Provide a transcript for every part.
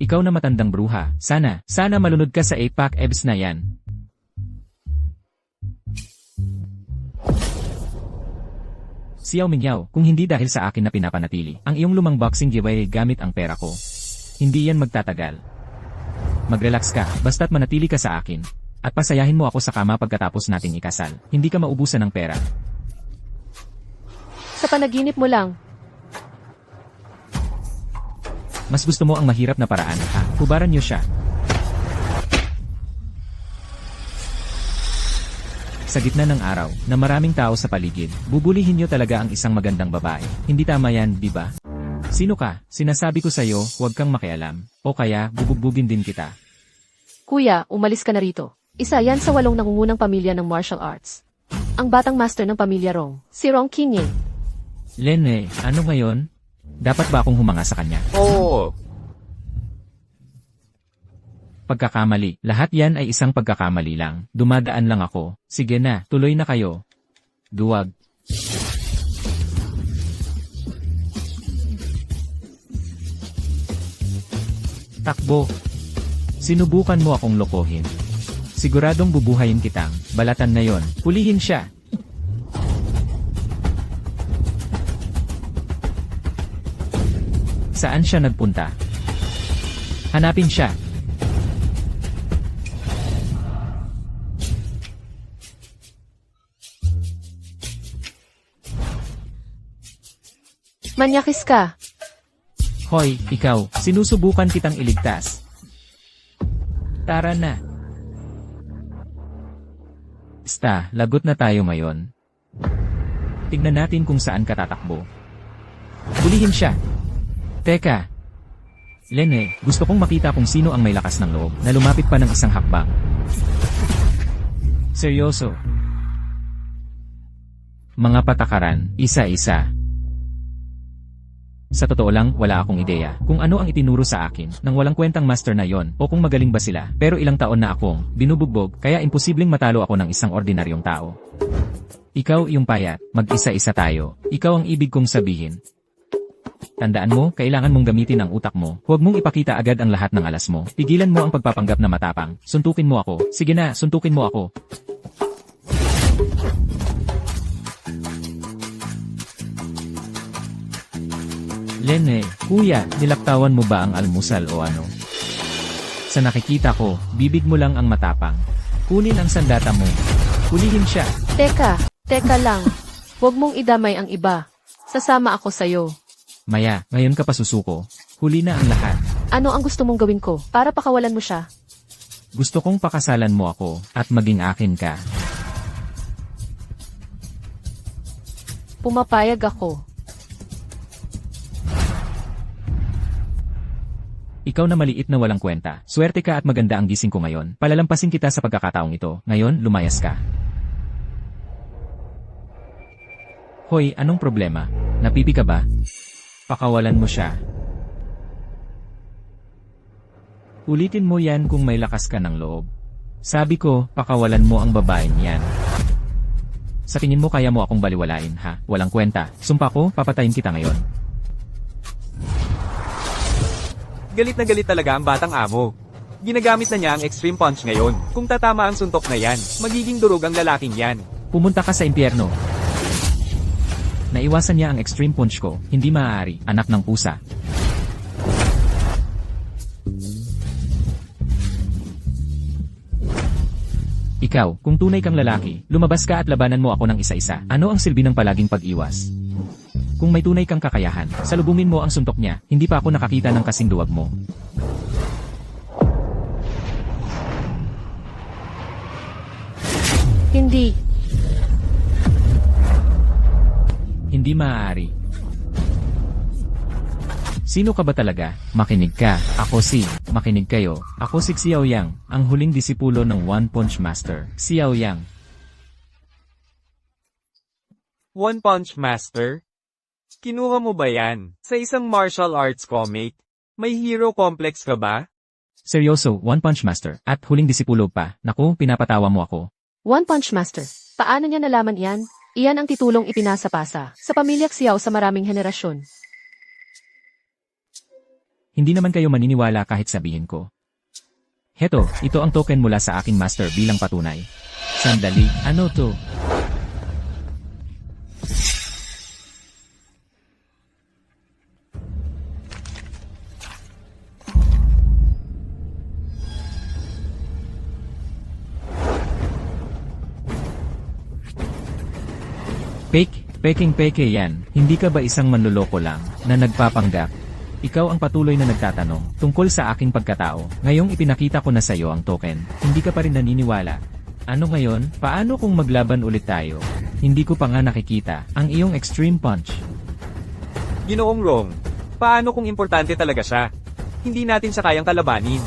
ikaw na matandang bruha. Sana malunod ka sa APAC EBS na yan. Xiao Mingyaw, kung hindi dahil sa akin na pinapanatili ang iyong lumang boxing giveaway gamit ang pera ko, hindi yan magtatagal. Mag-relax ka, basta't manatili ka sa akin. At pasayahin mo ako sa kama pagkatapos nating ikasal. Hindi ka maubusan ng pera. Sa panaginip mo lang. Mas gusto mo ang mahirap na paraan, ha? Hubaran niyo siya. Sa gitna ng araw, na maraming tao sa paligid, bubulihin niyo talaga ang isang magandang babae. Hindi tama yan, di ba? Sino ka? Sinasabi ko sa'yo, huwag kang makialam. O kaya, bubugbugin din kita. Kuya, umalis ka na rito. Isa yan sa 8 nangungunang pamilya ng martial arts. Ang batang master ng pamilya Rong, si Rong Qingye. Lene, ano ngayon? Dapat ba akong humanga sa kanya? Oo. Pagkakamali, lahat yan ay isang pagkakamali lang. Dumadaan lang ako. Sige na, tuloy na kayo. Duwag. Takbo. Sinubukan mo akong lokohin. Siguradong bubuhayin kitang, balatan na yon. Pulihin siya. Saan siya nagpunta? Hanapin siya. Manyakis ka. Hoy, ikaw, sinusubukan kitang iligtas. Tara na. Lagot na tayo ngayon. Tignan natin kung saan ka tatakbo. Pulihin siya. Teka. Lene, gusto kong makita kung sino ang may lakas ng loob na lumapit pa ng isang hakbang. Seryoso. Mga patakaran, isa-isa. Sa totoo lang, wala akong ideya kung ano ang itinuro sa akin ng walang kwentang master na yon o kung magaling ba sila. Pero ilang taon na akong binubugbog kaya imposibleng matalo ako ng isang ordinaryong tao. Ikaw yung payat, mag-isa-isa tayo. Ikaw ang ibig kong sabihin. Tandaan mo, kailangan mong gamitin ang utak mo. Huwag mong ipakita agad ang lahat ng alas mo. Pigilan mo ang pagpapanggap na matapang. Suntukin mo ako. Sige na, suntukin mo ako. Lene, kuya, nilaktawan mo ba ang almusal o ano? Sa nakikita ko, bibig mo lang ang matapang. Kunin ang sandata mo. Kulihin siya. Teka lang. Huwag mong idamay ang iba. Sasama ako sa'yo. Maya, ngayon ka pa susuko. Huli na ang lahat. Ano ang gusto mong gawin ko para pakawalan mo siya? Gusto kong pakasalan mo ako at maging akin ka. Pumapayag ako. Ikaw na maliit na walang kwenta. Swerte ka at maganda ang gising ko ngayon. Palalampasin kita sa pagkakataong ito. Ngayon, lumayas ka. Hoy, anong problema? Napipi ka ba? Pakawalan mo siya. Ulitin mo yan kung may lakas ka ng loob. Sabi ko, pakawalan mo ang babaeng yan. Sa tingin mo kaya mo akong baliwalain, ha? Walang kwenta. Sumpa ko, papatayin kita ngayon. Galit na galit talaga ang batang amo. Ginagamit na niya ang extreme punch ngayon. Kung tatama ang suntok na yan, magiging durog ang lalaking yan. Pumunta ka sa impyerno. Naiwasan niya ang extreme punch ko. Hindi maaari, anak ng pusa. Ikaw, kung tunay kang lalaki, lumabas ka at labanan mo ako ng isa-isa. Ano ang silbi ng palaging pag-iwas? Kung may tunay kang kakayahan, salubungin mo ang suntok niya. Hindi pa ako nakakita ng kasing duwag mo. Hindi. Hindi maaari. Sino ka ba talaga? Makinig ka. Makinig kayo. Ako si Xiao Yang, ang huling disipulo ng One Punch Master. Xiao Yang. One Punch Master? Kinuha mo ba yan? Sa isang martial arts comic? May hero complex ka ba? Seryoso, One Punch Master. At huling disipulo pa. Naku, pinapatawa mo ako. One Punch Master. Paano niya nalaman yan? Iyan ang titulong ipinasa-pasa sa pamilya Xiao sa maraming henerasyon. Hindi naman kayo maniniwala kahit sabihin ko. Heto, ito ang token mula sa aking master bilang patunay. Sandali, ano to? Peke yan, hindi ka ba isang manloloko lang, na nagpapanggap? Ikaw ang patuloy na nagtatanong, tungkol sa aking pagkatao, ngayong ipinakita ko na sa iyo ang token, hindi ka pa rin naniniwala. Ano ngayon, paano kung maglaban ulit tayo? Hindi ko pa nga nakikita, ang iyong extreme punch. Ginoong Rong, paano kung importante talaga siya? Hindi natin siya kayang kalabanin.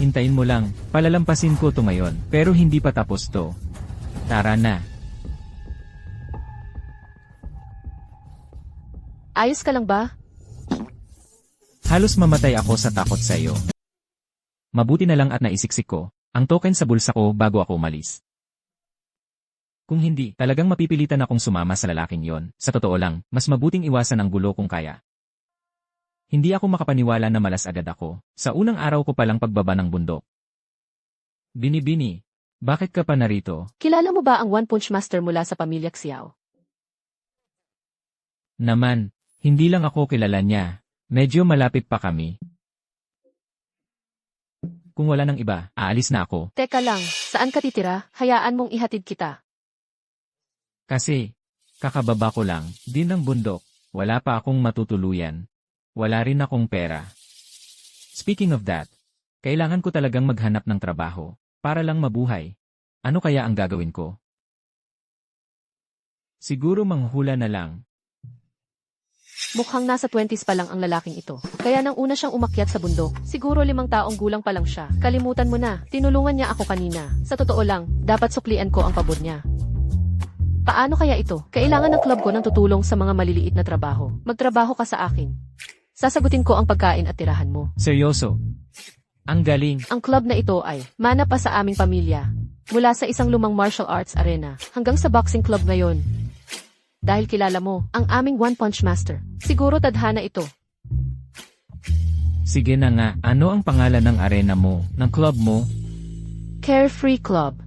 Hintayin mo lang, palalampasin ko to ngayon, pero hindi pa tapos to. Tara na. Ayos ka lang ba? Halos mamatay ako sa takot sa iyo. Mabuti na lang at naisiksik ko, ang token sa bulsa ko bago ako umalis. Kung hindi, talagang mapipilitan akong sumama sa lalaking yon. Sa totoo lang, mas mabuting iwasan ang gulo kung kaya. Hindi ako makapaniwala na malas agad ako, sa unang araw ko palang pagbaba ng bundok. Bini, bakit ka pa narito? Kilala mo ba ang One Punch Master mula sa pamilya Xiao? Naman, hindi lang ako kilala niya. Medyo malapit pa kami. Kung wala nang iba, aalis na ako. Teka lang, saan ka titira? Hayaan mong ihatid kita. Kasi, kakababa ko lang, din ng bundok, wala pa akong matutuluyan. Wala rin akong pera. Speaking of that, kailangan ko talagang maghanap ng trabaho, para lang mabuhay. Ano kaya ang gagawin ko? Siguro manghula na lang. Mukhang nasa 20s pa lang ang lalaking ito. Kaya nang una siyang umakyat sa bundok, siguro 5 taong gulang pa lang siya. Kalimutan mo na, tinulungan niya ako kanina. Sa totoo lang, dapat suklian ko ang pabor niya. Paano kaya ito? Kailangan ng club ko ng tutulong sa mga maliliit na trabaho. Magtrabaho ka sa akin. Sasagutin ko ang pagkain at tirahan mo. Seryoso. Ang galing. Ang club na ito ay mana pa sa aming pamilya. Mula sa isang lumang martial arts arena hanggang sa boxing club ngayon. Dahil kilala mo, ang aming One Punch Master. Siguro tadhana ito. Sige na nga, ano ang pangalan ng arena mo, ng club mo? Carefree Club.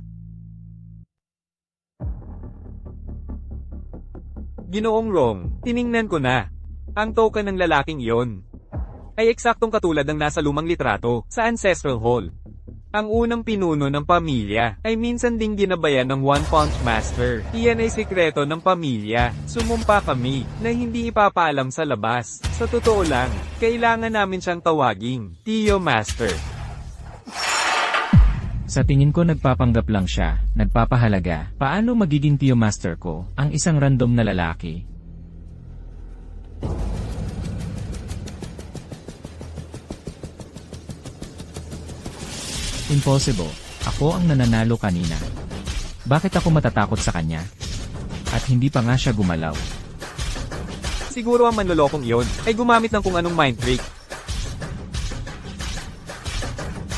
Ginoong Rong, tiningnan ko na. Ang token ng lalaking iyon ay eksaktong katulad ng nasa lumang litrato sa Ancestral Hall. Ang unang pinuno ng pamilya ay minsan ding ginabayan ng One Punch Master. Iyan ay sikreto ng pamilya. Sumumpa kami na hindi ipapaalam sa labas. Sa totoo lang, kailangan namin siyang tawaging Tio Master. Sa tingin ko nagpapanggap lang siya, nagpapahalaga. Paano magiging Tio Master ko, ang isang random na lalaki? Impossible. Ako ang nananalo kanina. Bakit ako matatakot sa kanya? At hindi pa nga siya gumalaw. Siguro ang manlolokong iyon ay gumamit ng kung anong mind trick.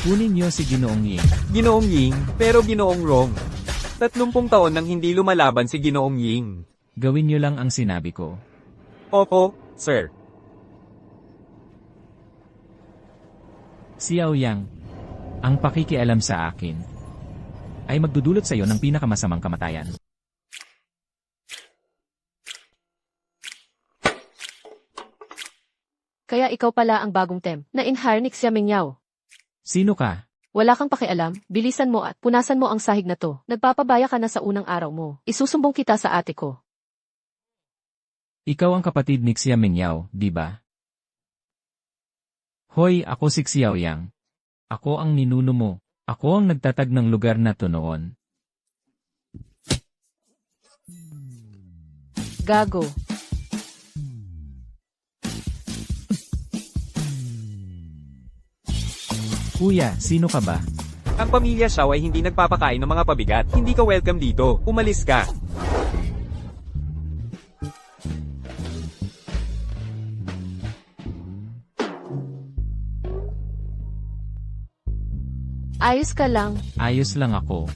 Kunin niyo si Ginoong Ying. Ginoong Ying, pero Ginoong Rong. 30 taon nang hindi lumalaban si Ginoong Ying. Gawin niyo lang ang sinabi ko. Opo, sir. Xiao Yang, ang pakikialam sa akin ay magdudulot sa iyo ng pinakamasamang kamatayan. Kaya ikaw pala ang bagong temp na in-hire ni Xia Mingyao. Sino ka? Wala kang pakialam, bilisan mo at punasan mo ang sahig na to. Nagpapabaya ka na sa unang araw mo. Isusumbong kita sa ate ko. Ikaw ang kapatid ni Xia Mingyao, di ba? Hoy, ako si Xiao Yang. Ako ang ninuno mo. Ako ang nagtatag ng lugar na to noon. Gago. Kuya, sino ka ba? Ang pamilya Xiao ay hindi nagpapakain ng mga pabigat. Hindi ka welcome dito. Umalis ka. Ayos ka lang. Ayos lang ako.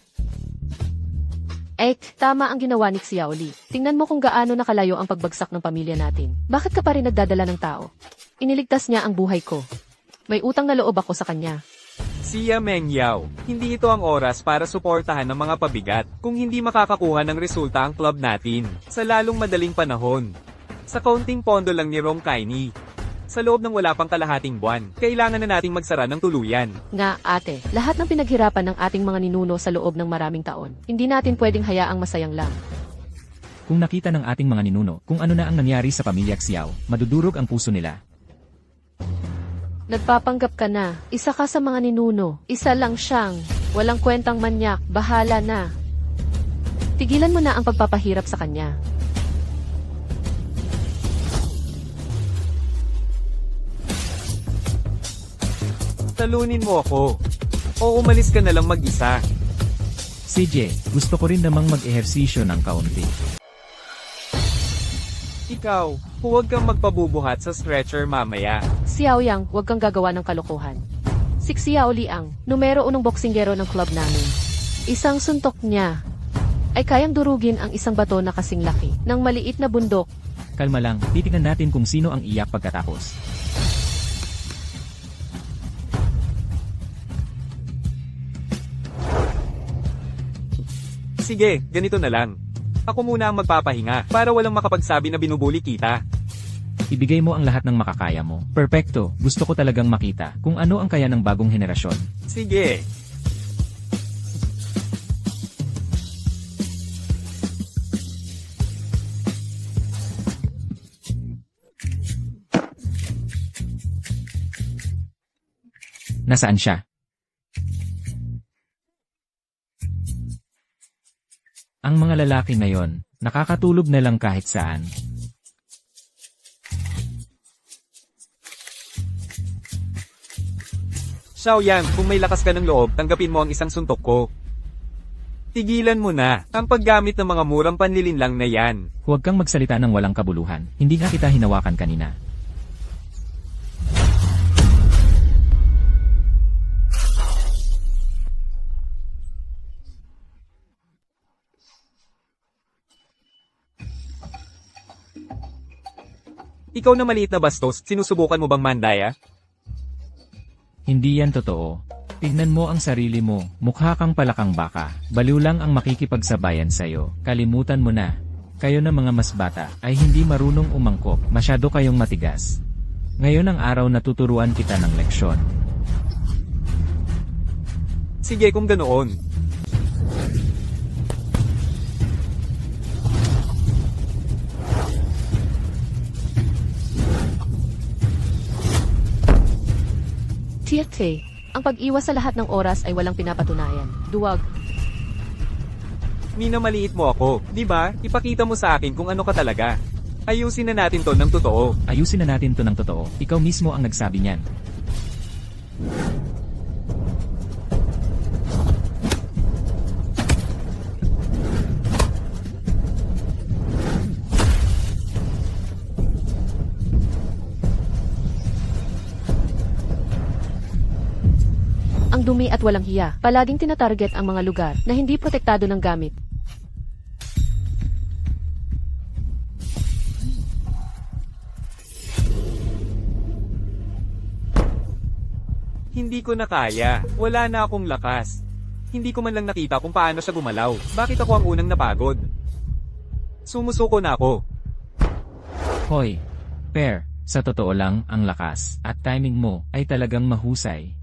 Tama ang ginawa ni Xiao Li. Tingnan mo kung gaano nakalayo ang pagbagsak ng pamilya natin. Bakit ka pa rin nagdadala ng tao? Iniligtas niya ang buhay ko. May utang na loob ako sa kanya. Siya Meng Yao, hindi ito ang oras para suportahan ng mga pabigat kung hindi makakakuha ng resulta ang club natin sa lalong madaling panahon. Sa kaunting pondo lang ni Rong Kaini. Sa loob ng wala pang kalahating buwan, kailangan na nating magsara ng tuluyan. Nga, ate, lahat ng pinaghirapan ng ating mga ninuno sa loob ng maraming taon, hindi natin pwedeng hayaang masayang lang. Kung nakita ng ating mga ninuno kung ano na ang nangyari sa pamilya Xiao, madudurog ang puso nila. Nagpapanggap ka na, isa ka sa mga ninuno, isa lang siyang, walang kwentang manyak, bahala na. Tigilan mo na ang pagpapahirap sa kanya. Talunin mo ako. O umalis ka na lang mag-isa. CJ, gusto ko rin namang mag-ehersisyo ng kaunti. Ikaw, huwag kang magpabubuhat sa stretcher mamaya. Xiao Yang, huwag kang gagawa ng kalokohan. Si Xiao Liang, numero 1 boksingero ng club namin. Isang suntok niya ay kayang durugin ang isang bato na kasing laki ng maliit na bundok. Kalma lang, titignan natin kung sino ang iyak pagkatapos. Sige, ganito na lang. Ako muna ang magpapahinga para walang makapagsabi na binubuli kita. Ibigay mo ang lahat ng makakaya mo. Perpekto, gusto ko talagang makita kung ano ang kaya ng bagong henerasyon. Sige. Nasaan siya? Ang mga lalaki ngayon, nakakatulog na lang kahit saan. Xiao Yang, kung may lakas ka ng loob, tanggapin mo ang isang suntok ko. Tigilan mo na ang paggamit ng mga murang panlilinlang na yan. Huwag kang magsalita ng walang kabuluhan. Hindi nga kita hinawakan kanina. Ikaw na maliit na bastos, sinusubukan mo bang mandaya? Hindi yan totoo. Tignan mo ang sarili mo, mukha kang palakang baka. Baliw lang ang makikipagsabayan sa'yo. Kalimutan mo na. Kayo na mga mas bata ay hindi marunong umangkop, masyado kayong matigas. Ngayon ang araw na tuturuan kita ng leksyon. Sige kung ganoon. Tiete, ang pag-iwas sa lahat ng oras ay walang pinapatunayan. Duwag. Minamaliit mo ako, di ba? Ipakita mo sa akin kung ano ka talaga. Ayusin na natin to ng totoo. Ayusin na natin to ng totoo. Ikaw mismo ang nagsabi niyan. Ang dumi at walang hiya. Palaging tinatarget ang mga lugar na hindi protektado ng gamit. Hindi ko na kaya. Wala na akong lakas. Hindi ko man lang nakita kung paano siya gumalaw. Bakit ako ang unang napagod? Sumusuko na ako. Hoy, Per, sa totoo lang, ang lakas at timing mo ay talagang mahusay.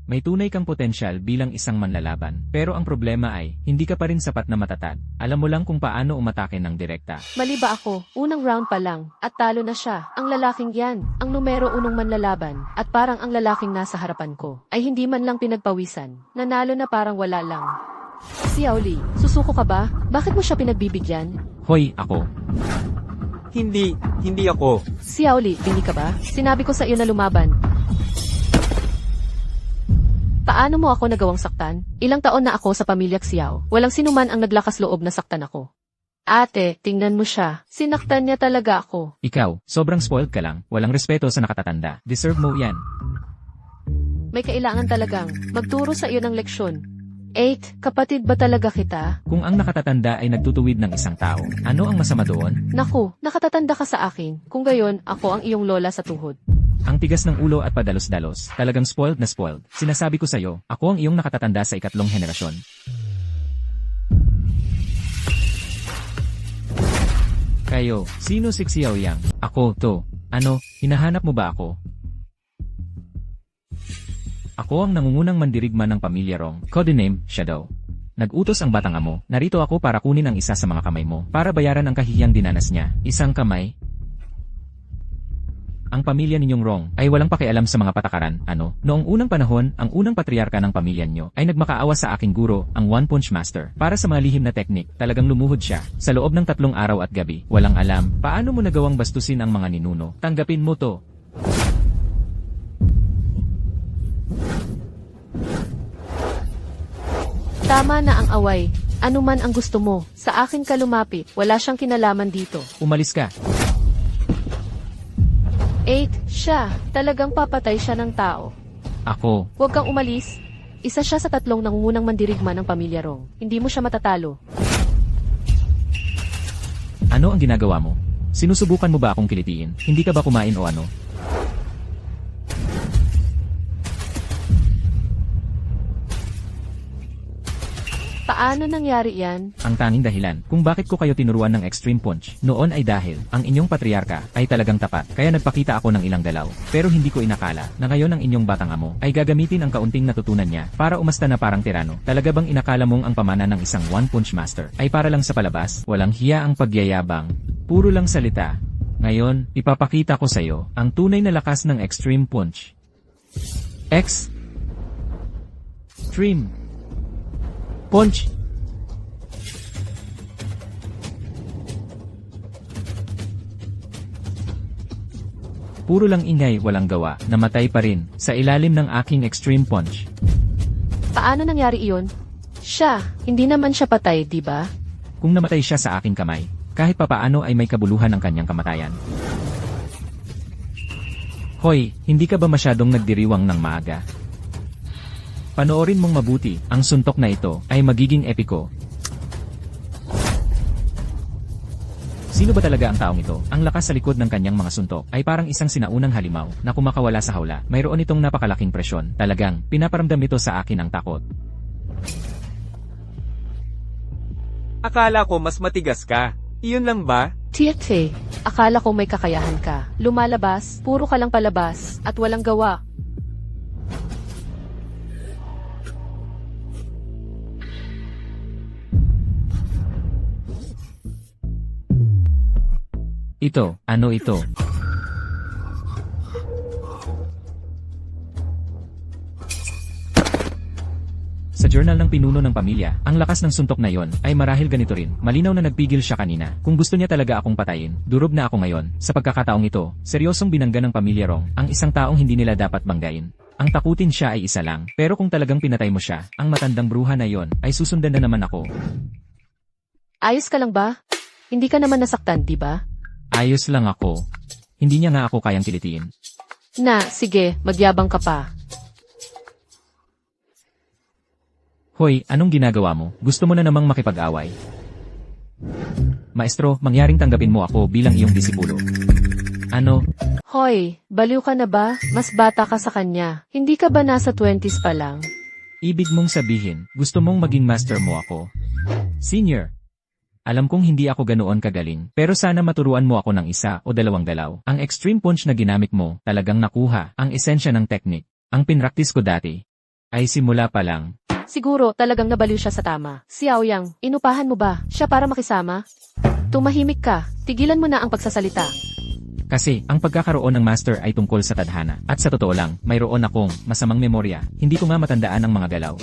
May tunay kang potensyal bilang isang manlalaban, pero ang problema ay, hindi ka pa rin sapat na matatag. Alam mo lang kung paano umatake ng direkta. Mali ba ako? Unang round pa lang, at talo na siya. Ang lalaking yan, ang numero 1 manlalaban, at parang ang lalaking nasa harapan ko, ay hindi man lang pinagpawisan. Nanalo na parang wala lang. Xiao Li, susuko ka ba? Bakit mo siya pinagbibigyan? Hoy, ako. Hindi ako. Xiao Li, bini ka ba? Sinabi ko sa iyo na lumaban. Paano mo ako nagawang saktan? Ilang taon na ako sa pamilya Xiao. Walang sinuman ang naglakas loob na saktan ako. Ate, tingnan mo siya. Sinaktan niya talaga ako. Ikaw, sobrang spoiled ka lang. Walang respeto sa nakatatanda. Deserve mo yan. May kailangan talagang magturo sa iyo ng leksyon. 8, kapatid ba talaga kita? Kung ang nakatatanda ay nagtutuwid ng isang tao, ano ang masama doon? Naku, nakatatanda ka sa akin. Kung gayon, ako ang iyong lola sa tuhod. Ang tigas ng ulo at padalos-dalos, talagang spoiled na spoiled. Sinasabi ko sa'yo, ako ang iyong nakatatanda sa ikatlong henerasyon. Kayo, sino si Xiao Yang? Ako, to. Ano, hinahanap mo ba ako? Ako ang nangungunang mandirigma ng pamilya Rong, codename, Shadow. Nag-utos ang batang amo, narito ako para kunin ang isa sa mga kamay mo, para bayaran ang kahihiyang dinanas niya. Isang kamay? Ang pamilya ninyong Rong ay walang pakialam sa mga patakaran, ano? Noong unang panahon, ang unang patriarka ng pamilya niyo ay nagmakaawa sa aking guro, ang One Punch Master. Para sa mga lihim na teknik, talagang lumuhod siya. Sa loob ng 3 araw at gabi, walang alam, paano mo nagawang bastusin ang mga ninuno? Tanggapin mo to. Tama na ang away. Ano man ang gusto mo, sa akin ka lumapit, wala siyang kinalaman dito. Umalis ka. 8. Siya, talagang papatay siya ng tao. Ako. Huwag kang umalis. Isa siya sa 3 nangungunang mandirigma ng pamilya Rong. Hindi mo siya matatalo. Ano ang ginagawa mo? Sinusubukan mo ba akong kilitiin? Hindi ka ba kumain o ano? Paano nangyari yan? Ang tanging dahilan kung bakit ko kayo tinuruan ng Extreme Punch noon ay dahil ang inyong patriarka ay talagang tapat, kaya nagpakita ako ng ilang galaw. Pero hindi ko inakala na ngayon ang inyong batang amo ay gagamitin ang kaunting natutunan niya para umasta na parang tirano. Talaga bang inakala mong ang pamana ng isang One Punch Master ay para lang sa palabas? Walang hiya ang pagyayabang. Puro lang salita. Ngayon, ipapakita ko sa iyo ang tunay na lakas ng Extreme Punch. Extreme Punch. Puro lang ingay, walang gawa, namatay pa rin, sa ilalim ng aking Extreme Punch. Paano nangyari iyon? Siya, hindi naman siya patay, di ba? Kung namatay siya sa aking kamay, kahit papaano ay may kabuluhan ang kanyang kamatayan. Hoy, hindi ka ba masyadong nagdiriwang ng maaga? Panoorin mong mabuti, ang suntok na ito ay magiging epiko. Sino ba talaga ang taong ito? Ang lakas sa likod ng kanyang mga suntok ay parang isang sinaunang halimaw na kumakawala sa hawla. Mayroon itong napakalaking presyon. Talagang, pinaparamdam ito sa akin ang takot. Akala ko mas matigas ka. Iyon lang ba? Tiete, akala ko may kakayahan ka. Lumalabas, puro ka lang palabas, at walang gawa. Ito, ano ito? Sa journal ng pinuno ng pamilya, ang lakas ng suntok na yon ay marahil ganito rin. Malinaw na nagpigil siya kanina. Kung gusto niya talaga akong patayin, durog na ako ngayon. Sa pagkakataong ito, seryosong binangga ng pamilya Rong ang isang taong hindi nila dapat banggain. Ang takutin siya ay isa lang, pero kung talagang pinatay mo siya, ang matandang bruha na yon ay susundan na naman ako. Ayos ka lang ba? Hindi ka naman nasaktan, di ba? Ayos lang ako. Hindi niya nga ako kayang kilitiin. Na, sige, magyabang ka pa. Hoy, anong ginagawa mo? Gusto mo na namang makipag-away? Maestro, mangyaring tanggapin mo ako bilang iyong disipulo. Ano? Hoy, baliw ka na ba? Mas bata ka sa kanya. Hindi ka ba nasa 20s pa lang? Ibig mong sabihin, gusto mong maging master mo ako? Senior. Alam kong hindi ako ganoon kagaling, pero sana maturuan mo ako ng 1 o 2 galaw. Ang Extreme Punch na ginamit mo, talagang nakuha ang esensya ng teknik. Ang pinraktis ko dati ay simula pa lang. Siguro talagang nabaliw siya sa tama. Xiao Yang, inupahan mo ba siya para makisama? Tumahimik ka, tigilan mo na ang pagsasalita. Kasi, ang pagkakaroon ng master ay tungkol sa tadhana. At sa totoo lang, mayroon akong masamang memorya. Hindi ko nga matandaan ang mga galaw.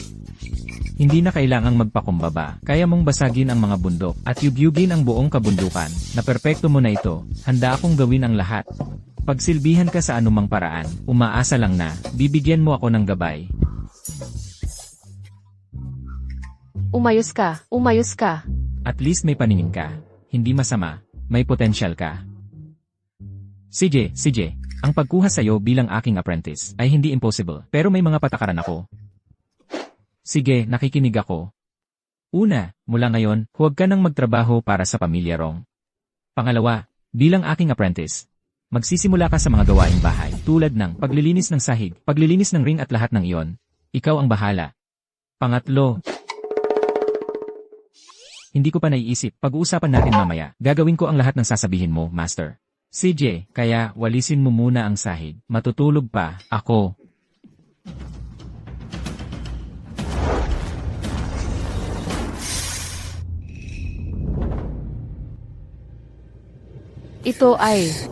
Hindi na kailangang magpakumbaba. Kaya mong basagin ang mga bundok at yugyugin ang buong kabundukan. Na perpekto mo na ito, handa akong gawin ang lahat. Pagsilbihan ka sa anumang paraan, umaasa lang na, bibigyan mo ako ng gabay. Umayos ka. At least may paningin ka. Hindi masama, may potensyal ka. Sige, ang pagkuha sa'yo bilang aking apprentice ay hindi impossible, pero may mga patakaran ako. Sige, nakikinig ako. Una, mula ngayon, huwag ka nang magtrabaho para sa pamilya Rong. Pangalawa, bilang aking apprentice, Magsisimula ka sa mga gawaing bahay, tulad ng paglilinis ng sahig, paglilinis ng ring at lahat ng iyon. Ikaw ang bahala. Pangatlo, hindi ko pa naiisip, pag-uusapan natin mamaya. Gagawin ko ang lahat ng sasabihin mo, Master. CJ, kaya walisin mo muna ang sahig. Matutulog pa, ako. Ito ay...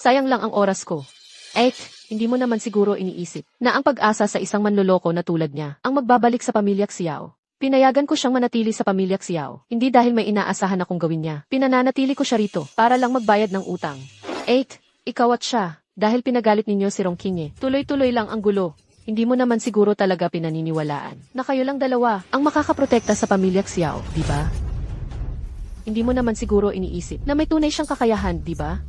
Sayang lang ang oras ko. Hindi mo naman siguro iniisip na ang pag-asa sa isang manloloko na tulad niya ang magbabalik sa pamilya Xiao. Pinayagan ko siyang manatili sa pamilya Xiao, hindi dahil may inaasahan akong gawin niya. Pinananatili ko siya rito para lang magbayad ng utang. Ikaw at siya, dahil pinagalit ninyo si Rongqing. Tuloy-tuloy lang ang gulo. Hindi mo naman siguro talaga pinaniniwalaan na kayo lang dalawa ang makakaprotekta sa pamilya Xiao, di ba? Hindi mo naman siguro iniisip na may tunay siyang kakayahan, di ba?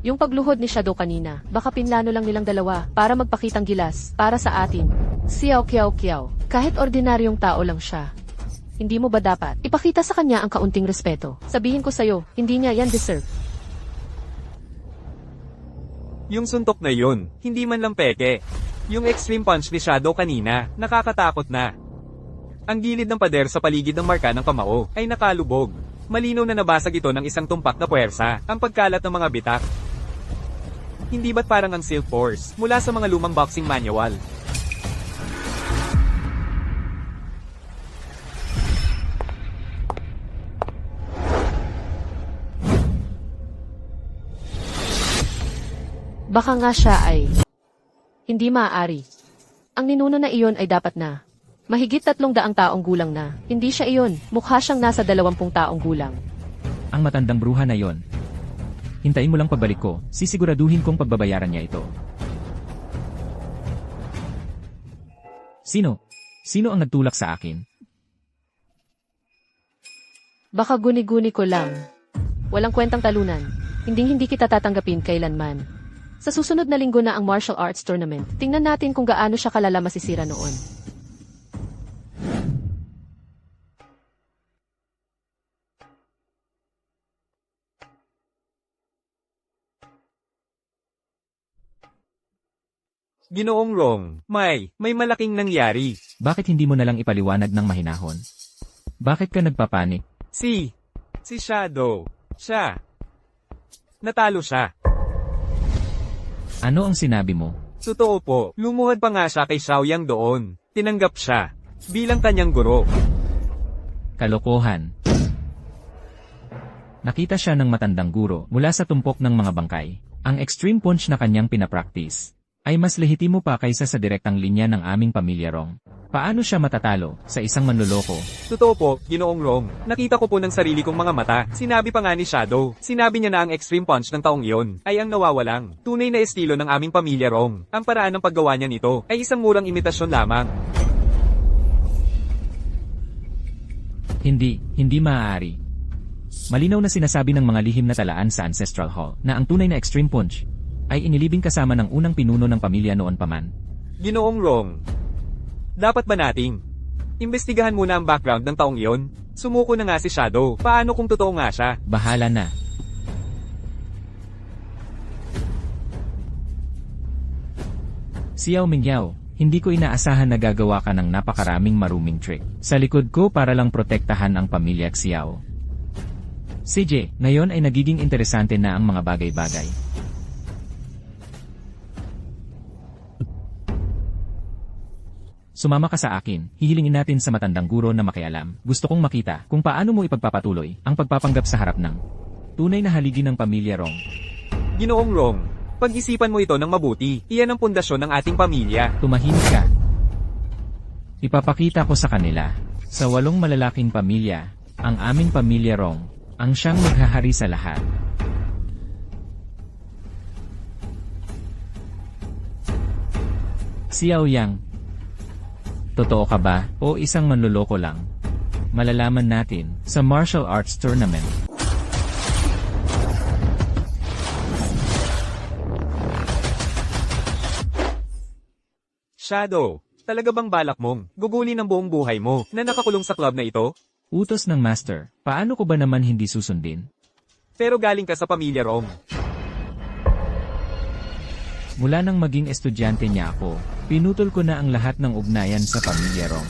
Yung pagluhod ni Shadow kanina, baka pinlano lang nilang dalawa para magpakitang gilas para sa atin. Xiao Kiao, kahit ordinaryong tao lang siya. Hindi mo ba dapat ipakita sa kanya ang kaunting respeto? Sabihin ko sa'yo, hindi niya yan deserve. Yung suntok na yun, hindi man lang peke. Yung extreme punch ni Shadow kanina, nakakatakot na. Ang gilid ng pader sa paligid ng marka ng kamao ay nakalubog. Malinaw na nabasag ito ng isang tumpak na puwersa, ang pagkalat ng mga bitak. Hindi ba't parang ang Silk Force mula sa mga lumang boxing manual? Baka nga siya ay hindi maaari. Ang ninuno na iyon ay dapat na mahigit 300 taong gulang na. Hindi siya iyon. Mukha siyang nasa 20 taong gulang. Ang matandang bruha na yon. Hintayin mo lang pagbalik ko, sisiguraduhin kong pagbabayaran niya ito. Sino? Sino ang nagtulak sa akin? Baka guni-guni ko lang. Walang kwentang talunan. Hindi kita tatanggapin kailanman. Sa susunod na linggo na ang martial arts tournament, tingnan natin kung gaano siya kalala masisira noon. Ginoong Rong, may malaking nangyari. Bakit hindi mo nalang ipaliwanag ng mahinahon? Bakit ka nagpapanik? Si Shadow, siya. Natalo siya. Ano ang sinabi mo? Totoo po, lumuhad pa nga siya kay Xiaoyang doon. Tinanggap siya bilang kanyang guro. Kalokohan. Nakita siya ng matandang guro mula sa tumpok ng mga bangkay. Ang extreme punch na kanyang pinapractice ay mas lehitimo pa kaysa sa direktang linya ng aming pamilya Rong. Paano siya matatalo sa isang manloloko? Totoo po, Ginoong Rong. Nakita ko po ng sarili kong mga mata. Sinabi pa nga ni Shadow. Sinabi niya na ang extreme punch ng taong iyon ay ang nawawalang tunay na estilo ng aming pamilya Rong. Ang paraan ng paggawa niya nito ay isang murang imitasyon lamang. Hindi maaari. Malinaw na sinasabi ng mga lihim na talaan sa Ancestral Hall na ang tunay na extreme punch ay inilibing kasama ng unang pinuno ng pamilya noon pa man. Ginoong Rong, dapat ba nating imbestigahan muna ang background ng taong iyon? Sumuko na nga si Shadow. Paano kung totoo nga siya? Bahala na. Xiao Mingyao, hindi ko inaasahan na gagawa ka ng napakaraming maruming trick sa likod ko para lang protektahan ang pamilya Xiao. CJ, ngayon ay nagiging interesante na ang mga bagay-bagay. Sumama ka sa akin, hihilingin natin sa matandang guro na makialam. Gusto kong makita kung paano mo ipagpapatuloy ang pagpapanggap sa harap ng tunay na haligi ng pamilya Rong. Ginoong Rong, pag-isipan mo ito ng mabuti. Iyan ang pundasyon ng ating pamilya. Tumahimik ka. Ipapakita ko sa kanila, sa 8 malalaking pamilya, ang aming pamilya Rong, ang siyang maghahari sa lahat. Xiao Yang, totoo ka ba o isang manloloko lang? Malalaman natin sa martial arts tournament. Shadow, talaga bang balak mong gugulin ang buong buhay mo na nakakulong sa club na ito? Utos ng master, paano ko ba naman hindi susundin? Pero galing ka sa pamilya Rong. Mula nang maging estudyante niya ako, pinutol ko na ang lahat ng ugnayan sa pamilya Rong.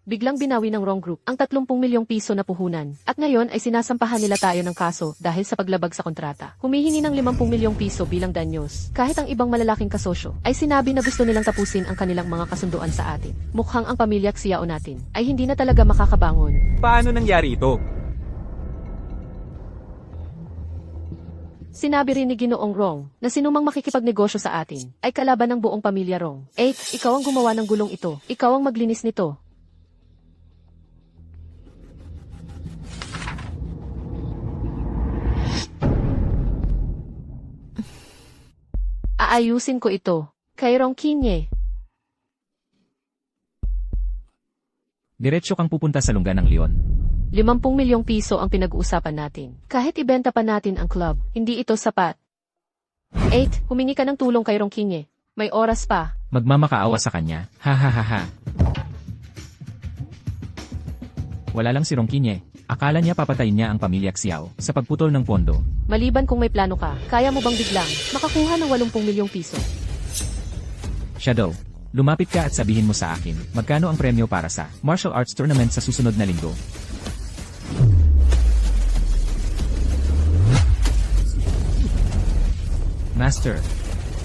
Biglang binawi ng Wrong Group ang 30 milyong piso na puhunan. At ngayon ay sinasampahan nila tayo ng kaso dahil sa paglabag sa kontrata. Humihingi ng 50 milyong piso bilang danyos. Kahit ang ibang malalaking kasosyo ay sinabi na gusto nilang tapusin ang kanilang mga kasunduan sa atin. Mukhang ang pamilya Xiao natin ay hindi na talaga makakabangon. Paano nangyari ito? Sinabi rin ni Ginoong Rong na sinumang makikipagnegosyo sa atin ay kalaban ng buong pamilya Rong. 8. Ikaw ang gumawa ng gulong ito. Ikaw ang maglinis nito. Aayusin ko ito. Kay Rong Kinye. Diretso kang pupunta sa lungga ng Leon. 50 milyong piso ang pinag-uusapan natin. Kahit ibenta pa natin ang club, hindi ito sapat. 8. Humingi ka ng tulong kay Rong Kinye. May oras pa. Magmamakaawa sa kanya. Ha ha ha ha. Wala lang si Rongkinye. Akala niya papatayin niya ang pamilya Xiao sa pagputol ng pondo. Maliban kung may plano ka, kaya mo bang biglang makakuha ng 80 milyong piso? Shadow, lumapit ka at sabihin mo sa akin, magkano ang premyo para sa martial arts tournament sa susunod na linggo? Master,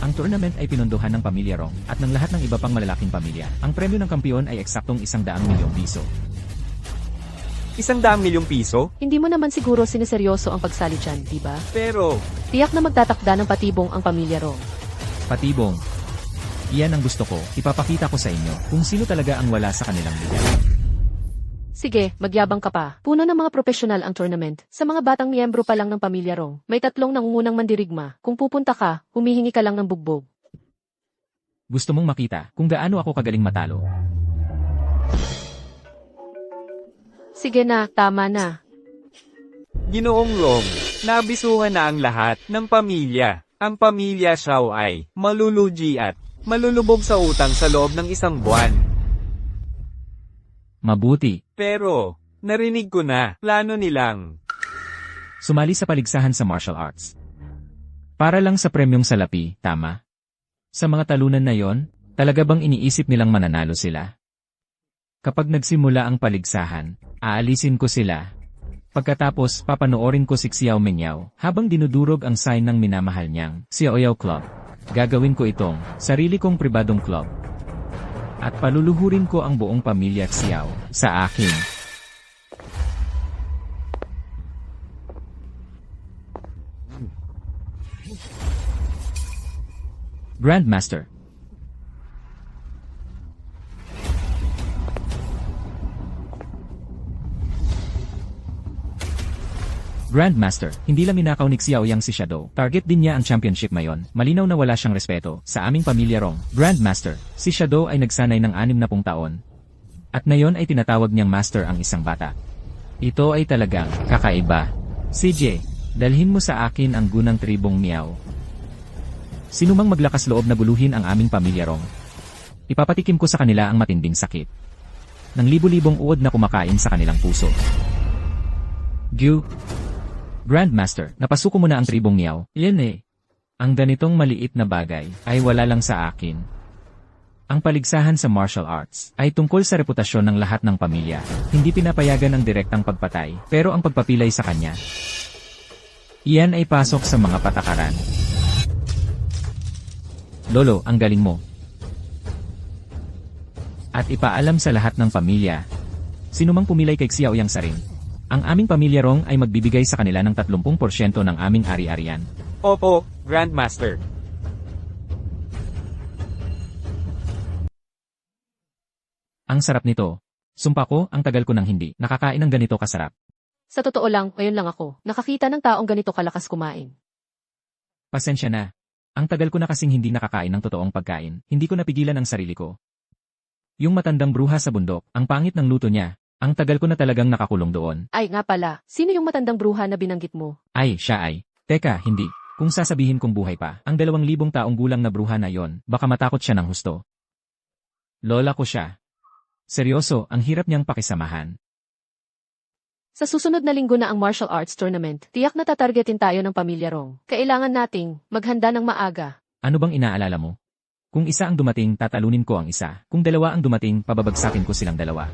ang tournament ay pinondohan ng pamilya Rong at ng lahat ng iba pang malalaking pamilya. Ang premyo ng kampiyon ay eksaktong 100 milyong piso. 100 milyong piso? Hindi mo naman siguro sineseryoso ang pagsali dyan, di ba? Pero, Tiyak na magtatakda ng patibong ang pamilya Rong. Patibong. Iyan ang gusto ko, ipapakita ko sa inyo kung sino talaga ang wala sa kanilang liga. Sige, magyabang ka pa. Puno ng mga profesional ang tournament. Sa mga batang miyembro pa lang ng pamilya Rong, may 3 nangungunang mandirigma. Kung pupunta ka, humihingi ka lang ng bugbog. Gusto mong makita kung gaano ako kagaling matalo. Sige na, tama na. Ginoong Rong, nabisuhan na ang lahat ng pamilya. Ang pamilya Xiao ay malulugi at malulubog sa utang sa loob ng 1 buwan. Mabuti. Pero, narinig ko na, plano nilang. Sumali sa paligsahan sa martial arts. Para lang sa premyong salapi, tama? Sa mga talunan na yon, talaga bang iniisip nilang mananalo sila? Kapag nagsimula ang paligsahan, aalisin ko sila. Pagkatapos, papanoorin ko si Xiao Mengyao habang dinudurog ang sign ng minamahal niyang Xiaoyao Club. Gagawin ko itong sarili kong pribadong club. At paluluhurin ko ang buong pamilya Xiao sa akin. Grandmaster. Grandmaster, hindi lang ninakaw ni Xiao Yang si Shadow. Target din niya ang championship ngayon. Malinaw na wala siyang respeto sa aming pamilya Rong. Grandmaster, si Shadow ay nagsanay ng 60 taon. At ngayon ay tinatawag niyang master ang isang bata. Ito ay talagang kakaiba. CJ, dalhin mo sa akin ang gunang tribong Miao. Sinumang maglakas loob na buluhin ang aming pamilya Rong. Ipapatikim ko sa kanila ang matinding sakit. Nang libu-libong uod na kumakain sa kanilang puso. Gyu. Grandmaster, napasuko mo na ang tribong Miao. Yan eh. Ang ganitong maliit na bagay ay wala lang sa akin. Ang paligsahan sa martial arts ay tungkol sa reputasyon ng lahat ng pamilya. Hindi pinapayagan ang direktang pagpatay, pero ang pagpapilay sa kanya. Iyan ay pasok sa mga patakaran. Lolo, ang galing mo. At ipaalam sa lahat ng pamilya. Sinumang pumilay kay Xiao Yang Sarin. Ang aming pamilya Rong ay magbibigay sa kanila ng 30% ng aming ari-arian. Opo, Grandmaster. Ang sarap nito. Sumpa ko, ang tagal ko nang hindi nakakain ng ganito kasarap. Sa totoo lang, ngayon lang ako nakakita ng taong ganito kalakas kumain. Pasensya na. Ang tagal ko na kasing hindi nakakain ng totoong pagkain. Hindi ko napigilan ang sarili ko. Yung matandang bruha sa bundok, ang pangit ng luto niya. Ang tagal ko na talagang nakakulong doon. Ay nga pala, sino yung matandang bruha na binanggit mo? Ay, siya ay. Teka, hindi. Kung sasabihin kong buhay pa, ang 2,000 taong gulang na bruha na yon, baka matakot siya ng husto. Lola ko siya. Seryoso, ang hirap niyang pakisamahan. Sa susunod na linggo na ang martial arts tournament, tiyak na tatargetin tayo ng pamilya Rong. Kailangan nating maghanda ng maaga. Ano bang inaalala mo? Kung isa ang dumating, tatalunin ko ang isa. Kung dalawa ang dumating, pababagsakin ko silang dalawa.